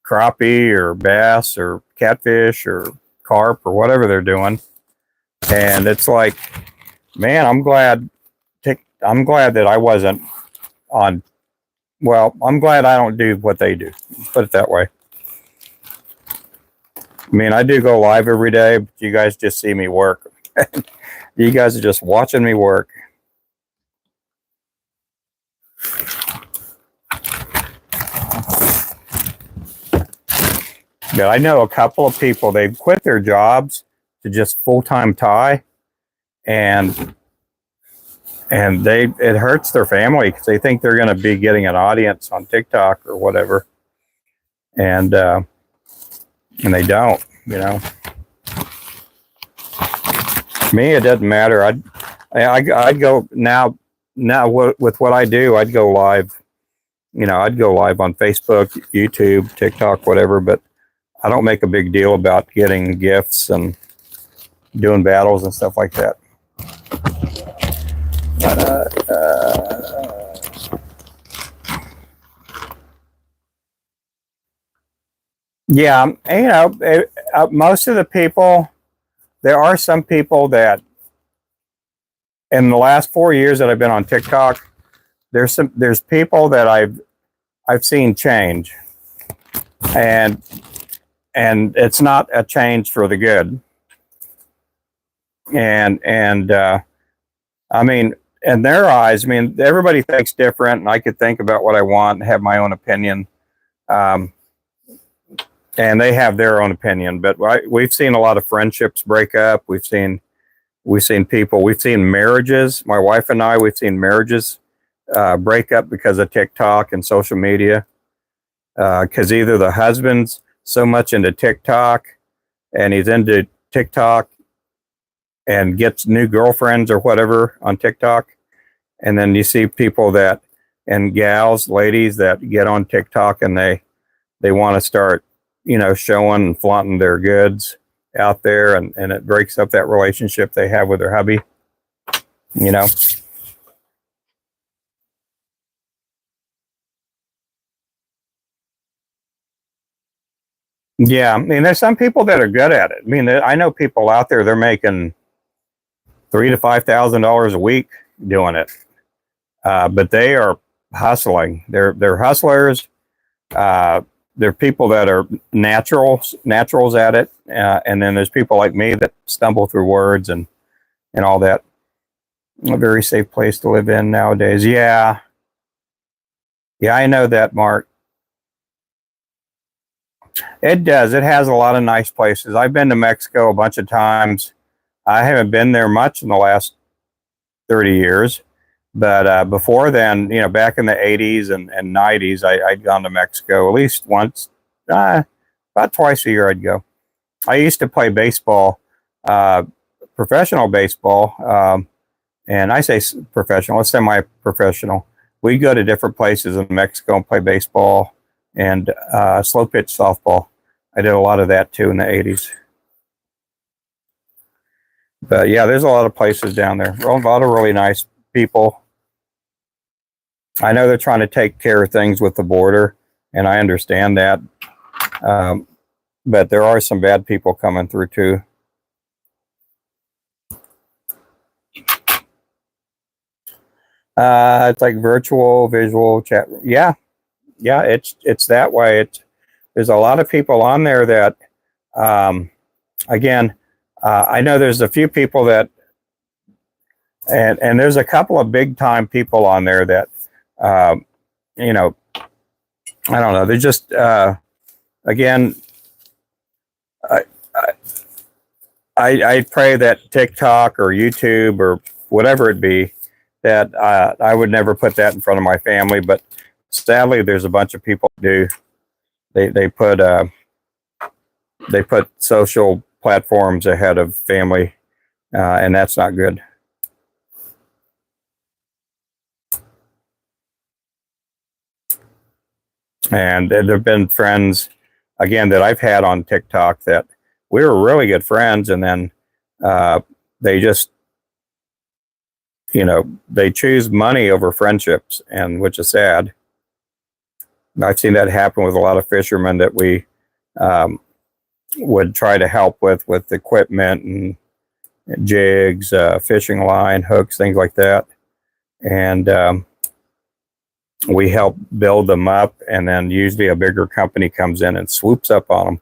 crappie or bass or catfish or carp or whatever they're doing. And it's like, man, I'm glad that I wasn't on. Well, I'm glad I don't do what they do. Put it that way. I mean, I do go live every day, but you guys just see me work. You guys are just watching me work. But I know a couple of people, they've quit their jobs to just full-time tie, and it hurts their family because they think they're going to be getting an audience on TikTok or whatever, and they don't. Me, it doesn't matter. I'd go now with what I do. I'd go live. I'd go live on Facebook, YouTube, TikTok, whatever. But I don't make a big deal about getting gifts and doing battles and stuff like that. Yeah, you know, most of the people, there are some people that in the last 4 years that I've been on TikTok, there's people that I've seen change, and it's not a change for the good. And I mean, in their eyes, I mean, everybody thinks different, and I could think about what I want and have my own opinion. And they have their own opinion, but we've seen a lot of friendships break up. We've seen people, we've seen marriages. My wife and I, we've seen marriages break up because of TikTok and social media. Because either the husband's so much into TikTok, and he's into TikTok and gets new girlfriends or whatever on TikTok, and then you see people that, and gals, ladies that get on TikTok and they want to start, you know, showing and flaunting their goods out there, and it breaks up that relationship they have with their hubby, you know. Yeah, I mean, there's some people that are good at it. I mean, I know people out there, they're making $3,000 to $5,000 a week doing it, but they are hustling. They're hustlers. There are people that are naturals at it, and then there's people like me that stumble through words and all that. A very safe place to live in nowadays. Yeah, I know that, Mark. It does. It has a lot of nice places. I've been to Mexico a bunch of times. I haven't been there much in the last 30 years, but before then, you know, back in the 80s and 90s, I'd gone to Mexico at least once, about twice a year I'd go. I used to play baseball, professional baseball, and I say professional, it's semi-professional. We'd go to different places in Mexico and play baseball and slow pitch softball. I did a lot of that too in the 80s. But yeah, there's a lot of places down there. A lot of really nice people. I know they're trying to take care of things with the border, and I understand that. But there are some bad people coming through too. It's like virtual, visual chat. Yeah, it's that way. There's a lot of people on there that, again, I know there's a few people that, and there's a couple of big time people on there that, you know, I don't know. They're just, again, I pray that TikTok or YouTube or whatever it be, that I would never put that in front of my family. But sadly, there's a bunch of people who do. They put social platforms ahead of family, and that's not good. And there have been friends, again, that I've had on TikTok that we were really good friends, and then they just, you know, they choose money over friendships, and which is sad. I've seen that happen with a lot of fishermen that we would try to help with equipment and jigs, fishing line, hooks, things like that. And we help build them up, and then usually a bigger company comes in and swoops up on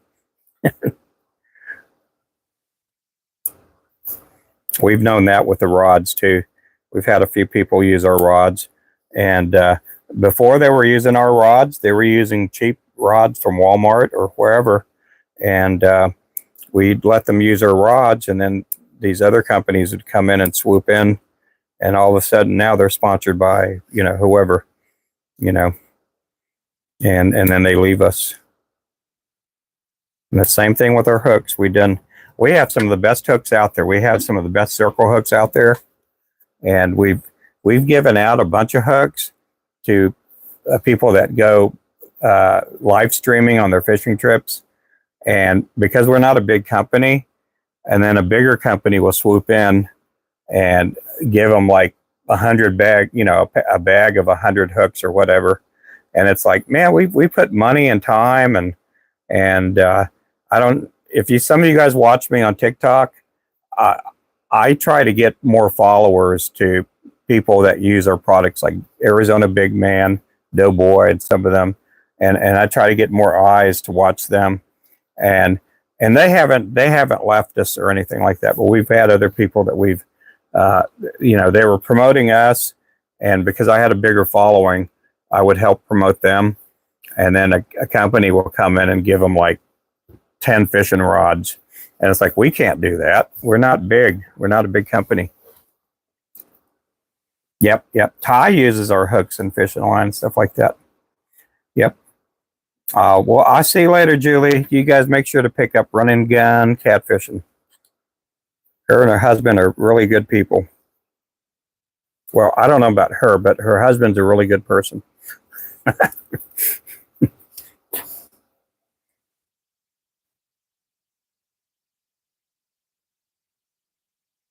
them. We've known that with the rods too. We've had a few people use our rods, and before they were using our rods, they were using cheap rods from Walmart or wherever, and we'd let them use our rods, and then these other companies would come in and swoop in, and all of a sudden now they're sponsored by, you know, whoever, you know, and then they leave us. And the same thing with our hooks. We have some of the best hooks out there. We have some of the best circle hooks out there, and we've given out a bunch of hooks to people that go live streaming on their fishing trips. And because we're not a big company, and then a bigger company will swoop in and give them like 100 bag, a bag of 100 hooks or whatever. And it's like, man, we put money and time and I don't. If some of you guys watch me on TikTok, I try to get more followers to people that use our products, like Arizona Big Man, Doughboy, and some of them, and I try to get more eyes to watch them, and they haven't left us or anything like that. But we've had other people that we've, they were promoting us, and because I had a bigger following, I would help promote them, and then a company will come in and give them like 10 fishing rods. And it's like, we can't do that. We're not big. We're not a big company. Yep. Ty uses our hooks and fishing line, stuff like that. Yep. Well, I'll see you later, Julie. You guys make sure to pick up Run and Gun Catfishing. Her and her husband are really good people. Well, I don't know about her, but her husband's a really good person.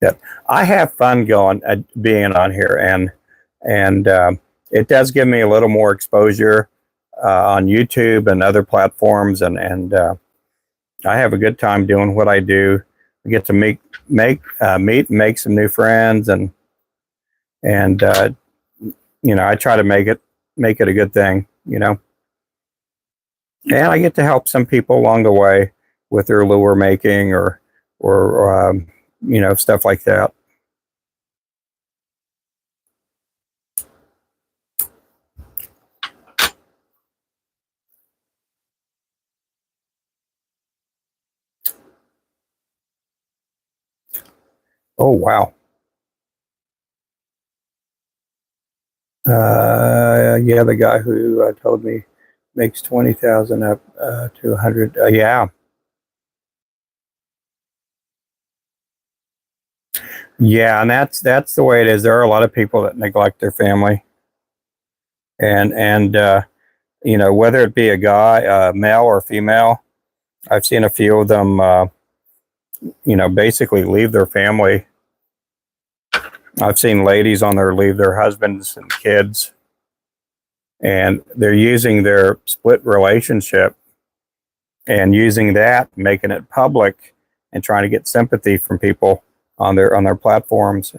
Yep. I have fun being on here, and it does give me a little more exposure on YouTube and other platforms, and I have a good time doing what I do. I get to meet and make some new friends, and I try to make it a good thing, and I get to help some people along the way with their lure making or stuff like that. Oh, wow. Yeah, the guy who told me makes 20,000 up to 100. Yeah. Yeah, and that's the way it is. There are a lot of people that neglect their family, and whether it be a guy, male or female. I've seen a few of them, basically leave their family. I've seen ladies on there leave their husbands and kids, and they're using their split relationship and using that, making it public, and trying to get sympathy from people on their platforms.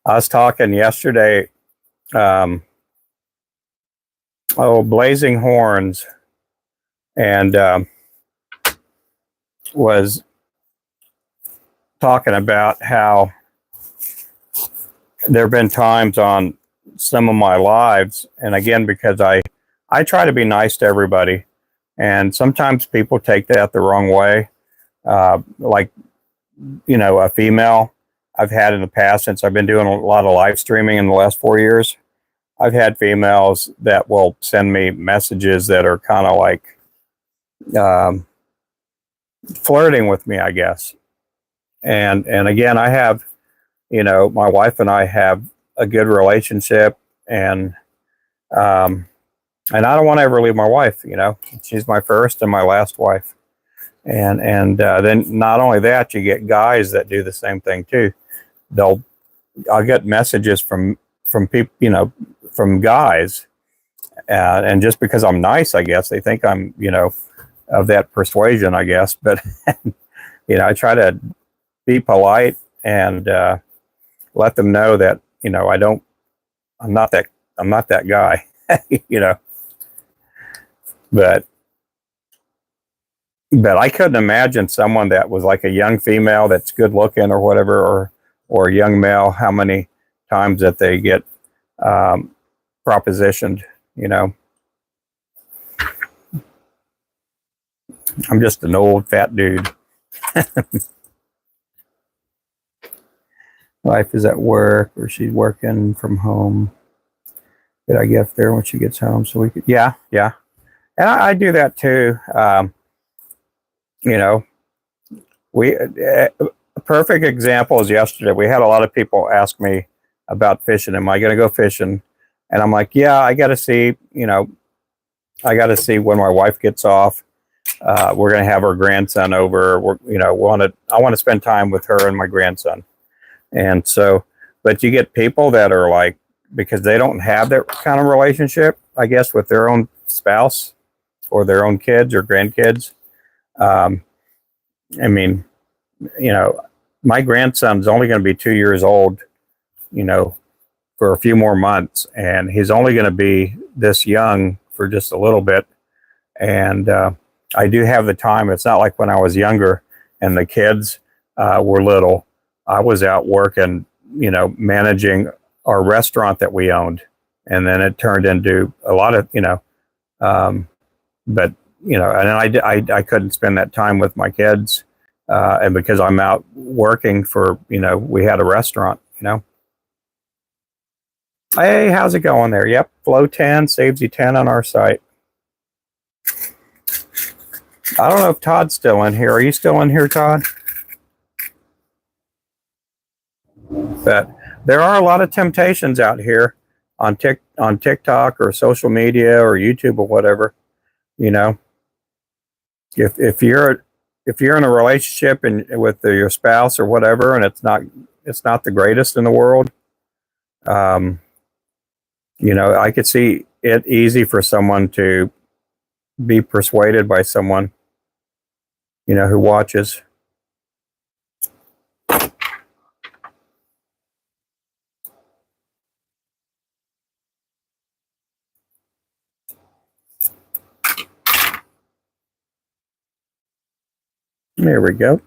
I was talking yesterday, Blazing Horns, and was talking about how there have been times on some of my lives, and again, because I try to be nice to everybody, and sometimes people take that the wrong way. Like, a female I've had in the past, since I've been doing a lot of live streaming in the last 4 years, I've had females that will send me messages that are kind of like flirting with me, I guess. And again, I have, my wife and I have a good relationship, and I don't want to ever leave my wife. She's my first and my last wife. And then not only that, you get guys that do the same thing too. I'll get messages from people, from guys, and just because I'm nice, I guess they think I'm, of that persuasion, I guess. But I try to be polite and let them know that I'm not that guy, But I couldn't imagine someone that was like a young female that's good looking or whatever, or a young male, how many times that they get propositioned. I'm just an old fat dude. Wife is at work, or she's working from home. Get a gift there when she gets home, so we could. Yeah, yeah, and I do that too. You know, we a perfect example is yesterday. We had a lot of people ask me about fishing. Am I going to go fishing? And I'm like, yeah, I got to see. I got to see when my wife gets off. We're going to have our grandson over. I want to spend time with her and my grandson. And so, but you get people that are like, because they don't have that kind of relationship, I guess, with their own spouse or their own kids or grandkids. I mean, my grandson's only going to be 2 years old, for a few more months, and he's only going to be this young for just a little bit. And I do have the time. It's not like when I was younger and the kids were little. I was out working, managing our restaurant that we owned, and then it turned into a lot of, but and I couldn't spend that time with my kids, and because I'm out working for, we had a restaurant, Hey, how's it going there? Yep, Flow 10 saves you 10 on our site. I don't know if Todd's still in here. Are you still in here, Todd? But there are a lot of temptations out here on TikTok or social media or YouTube or whatever. If you're in a relationship and with your spouse or whatever, and it's not the greatest in the world, I could see it easy for someone to be persuaded by someone, who watches. There we go.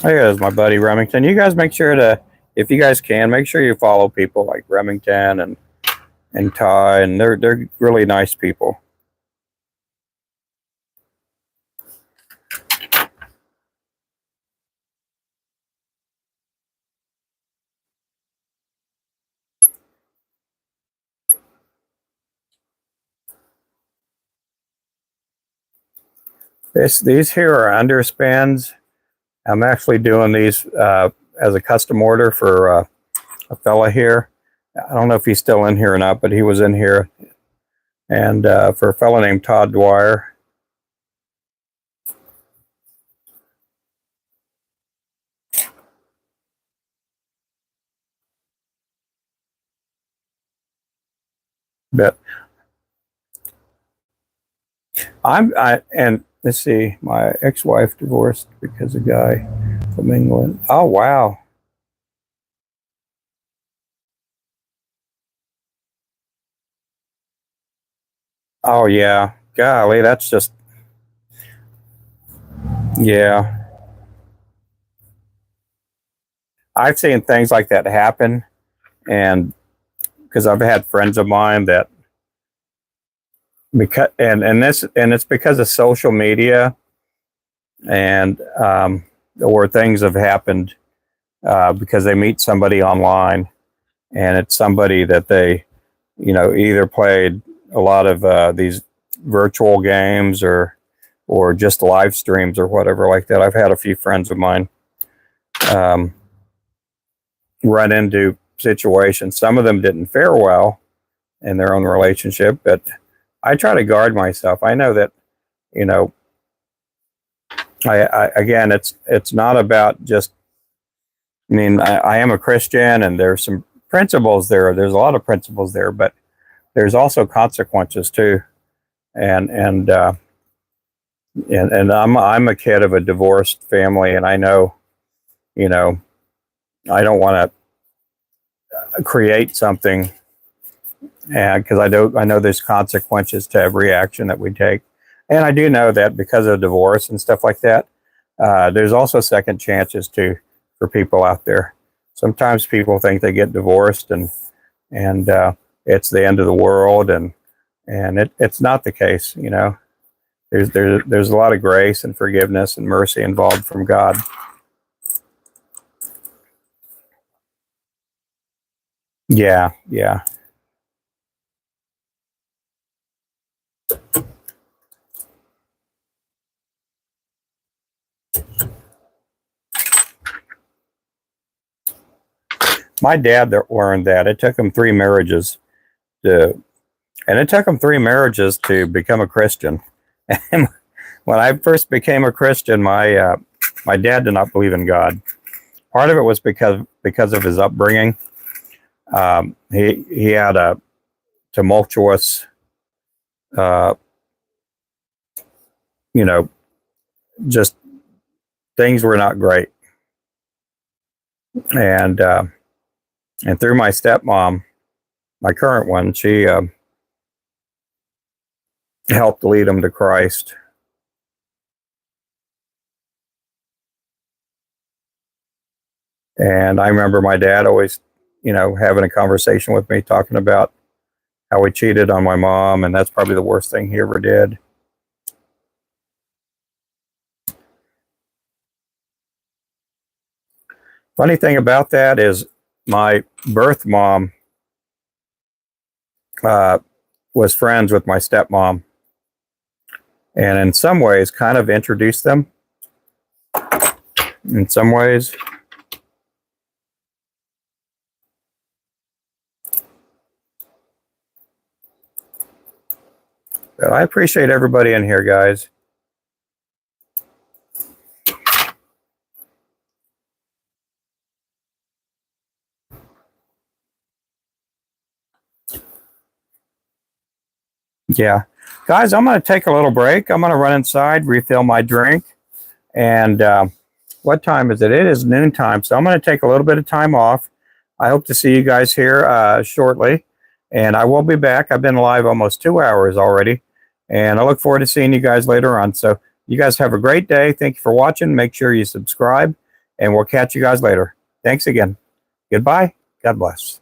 There's my buddy Remington. You guys make sure to, if you guys can, make sure you follow people like Remington and Ty, and they're really nice people. These here are underspans. I'm actually doing these as a custom order for a fella here. I don't know if he's still in here or not, but he was in here. And for a fella named Todd Dwyer. But and let's see, my ex-wife divorced because a guy from England. Oh, wow. Oh, yeah. Golly, that's just, yeah. I've seen things like that happen, and because I've had friends of mine that, because and it's because of social media, and or things have happened because they meet somebody online, and it's somebody that they either played a lot of these virtual games or just live streams or whatever like that. I've had a few friends of mine run into situations. Some of them didn't fare well in their own relationship, but I try to guard myself. I know that, I again, it's not about just, I am a Christian, and there's some principles there. There's a lot of principles there, but there's also consequences too. And I'm a kid of a divorced family, and I know, I don't want to create something, and because I know there's consequences to every action that we take. And I do know that because of divorce and stuff like that, there's also second chances too for people out there. Sometimes people think they get divorced and it's the end of the world, and it's not the case. There's a lot of grace and forgiveness and mercy involved from God. Yeah, yeah. My dad learned that. It took him 3 marriages to, and it took him 3 marriages to become a Christian. And when I first became a Christian, my dad did not believe in God. Part of it was because of his upbringing. He had a tumultuous, uh, you know, just things were not great. And through my stepmom, my current one, she helped lead him to Christ. And I remember my dad always, having a conversation with me, talking about how he cheated on my mom, and that's probably the worst thing he ever did. Funny thing about that is my birth mom was friends with my stepmom, and in some ways kind of introduced them. In some ways. But I appreciate everybody in here, guys. Yeah. Guys, I'm going to take a little break. I'm going to run inside, refill my drink. And what time is it? It is noontime. So I'm going to take a little bit of time off. I hope to see you guys here shortly. And I will be back. I've been live almost 2 hours already. And I look forward to seeing you guys later on. So you guys have a great day. Thank you for watching. Make sure you subscribe. And we'll catch you guys later. Thanks again. Goodbye. God bless.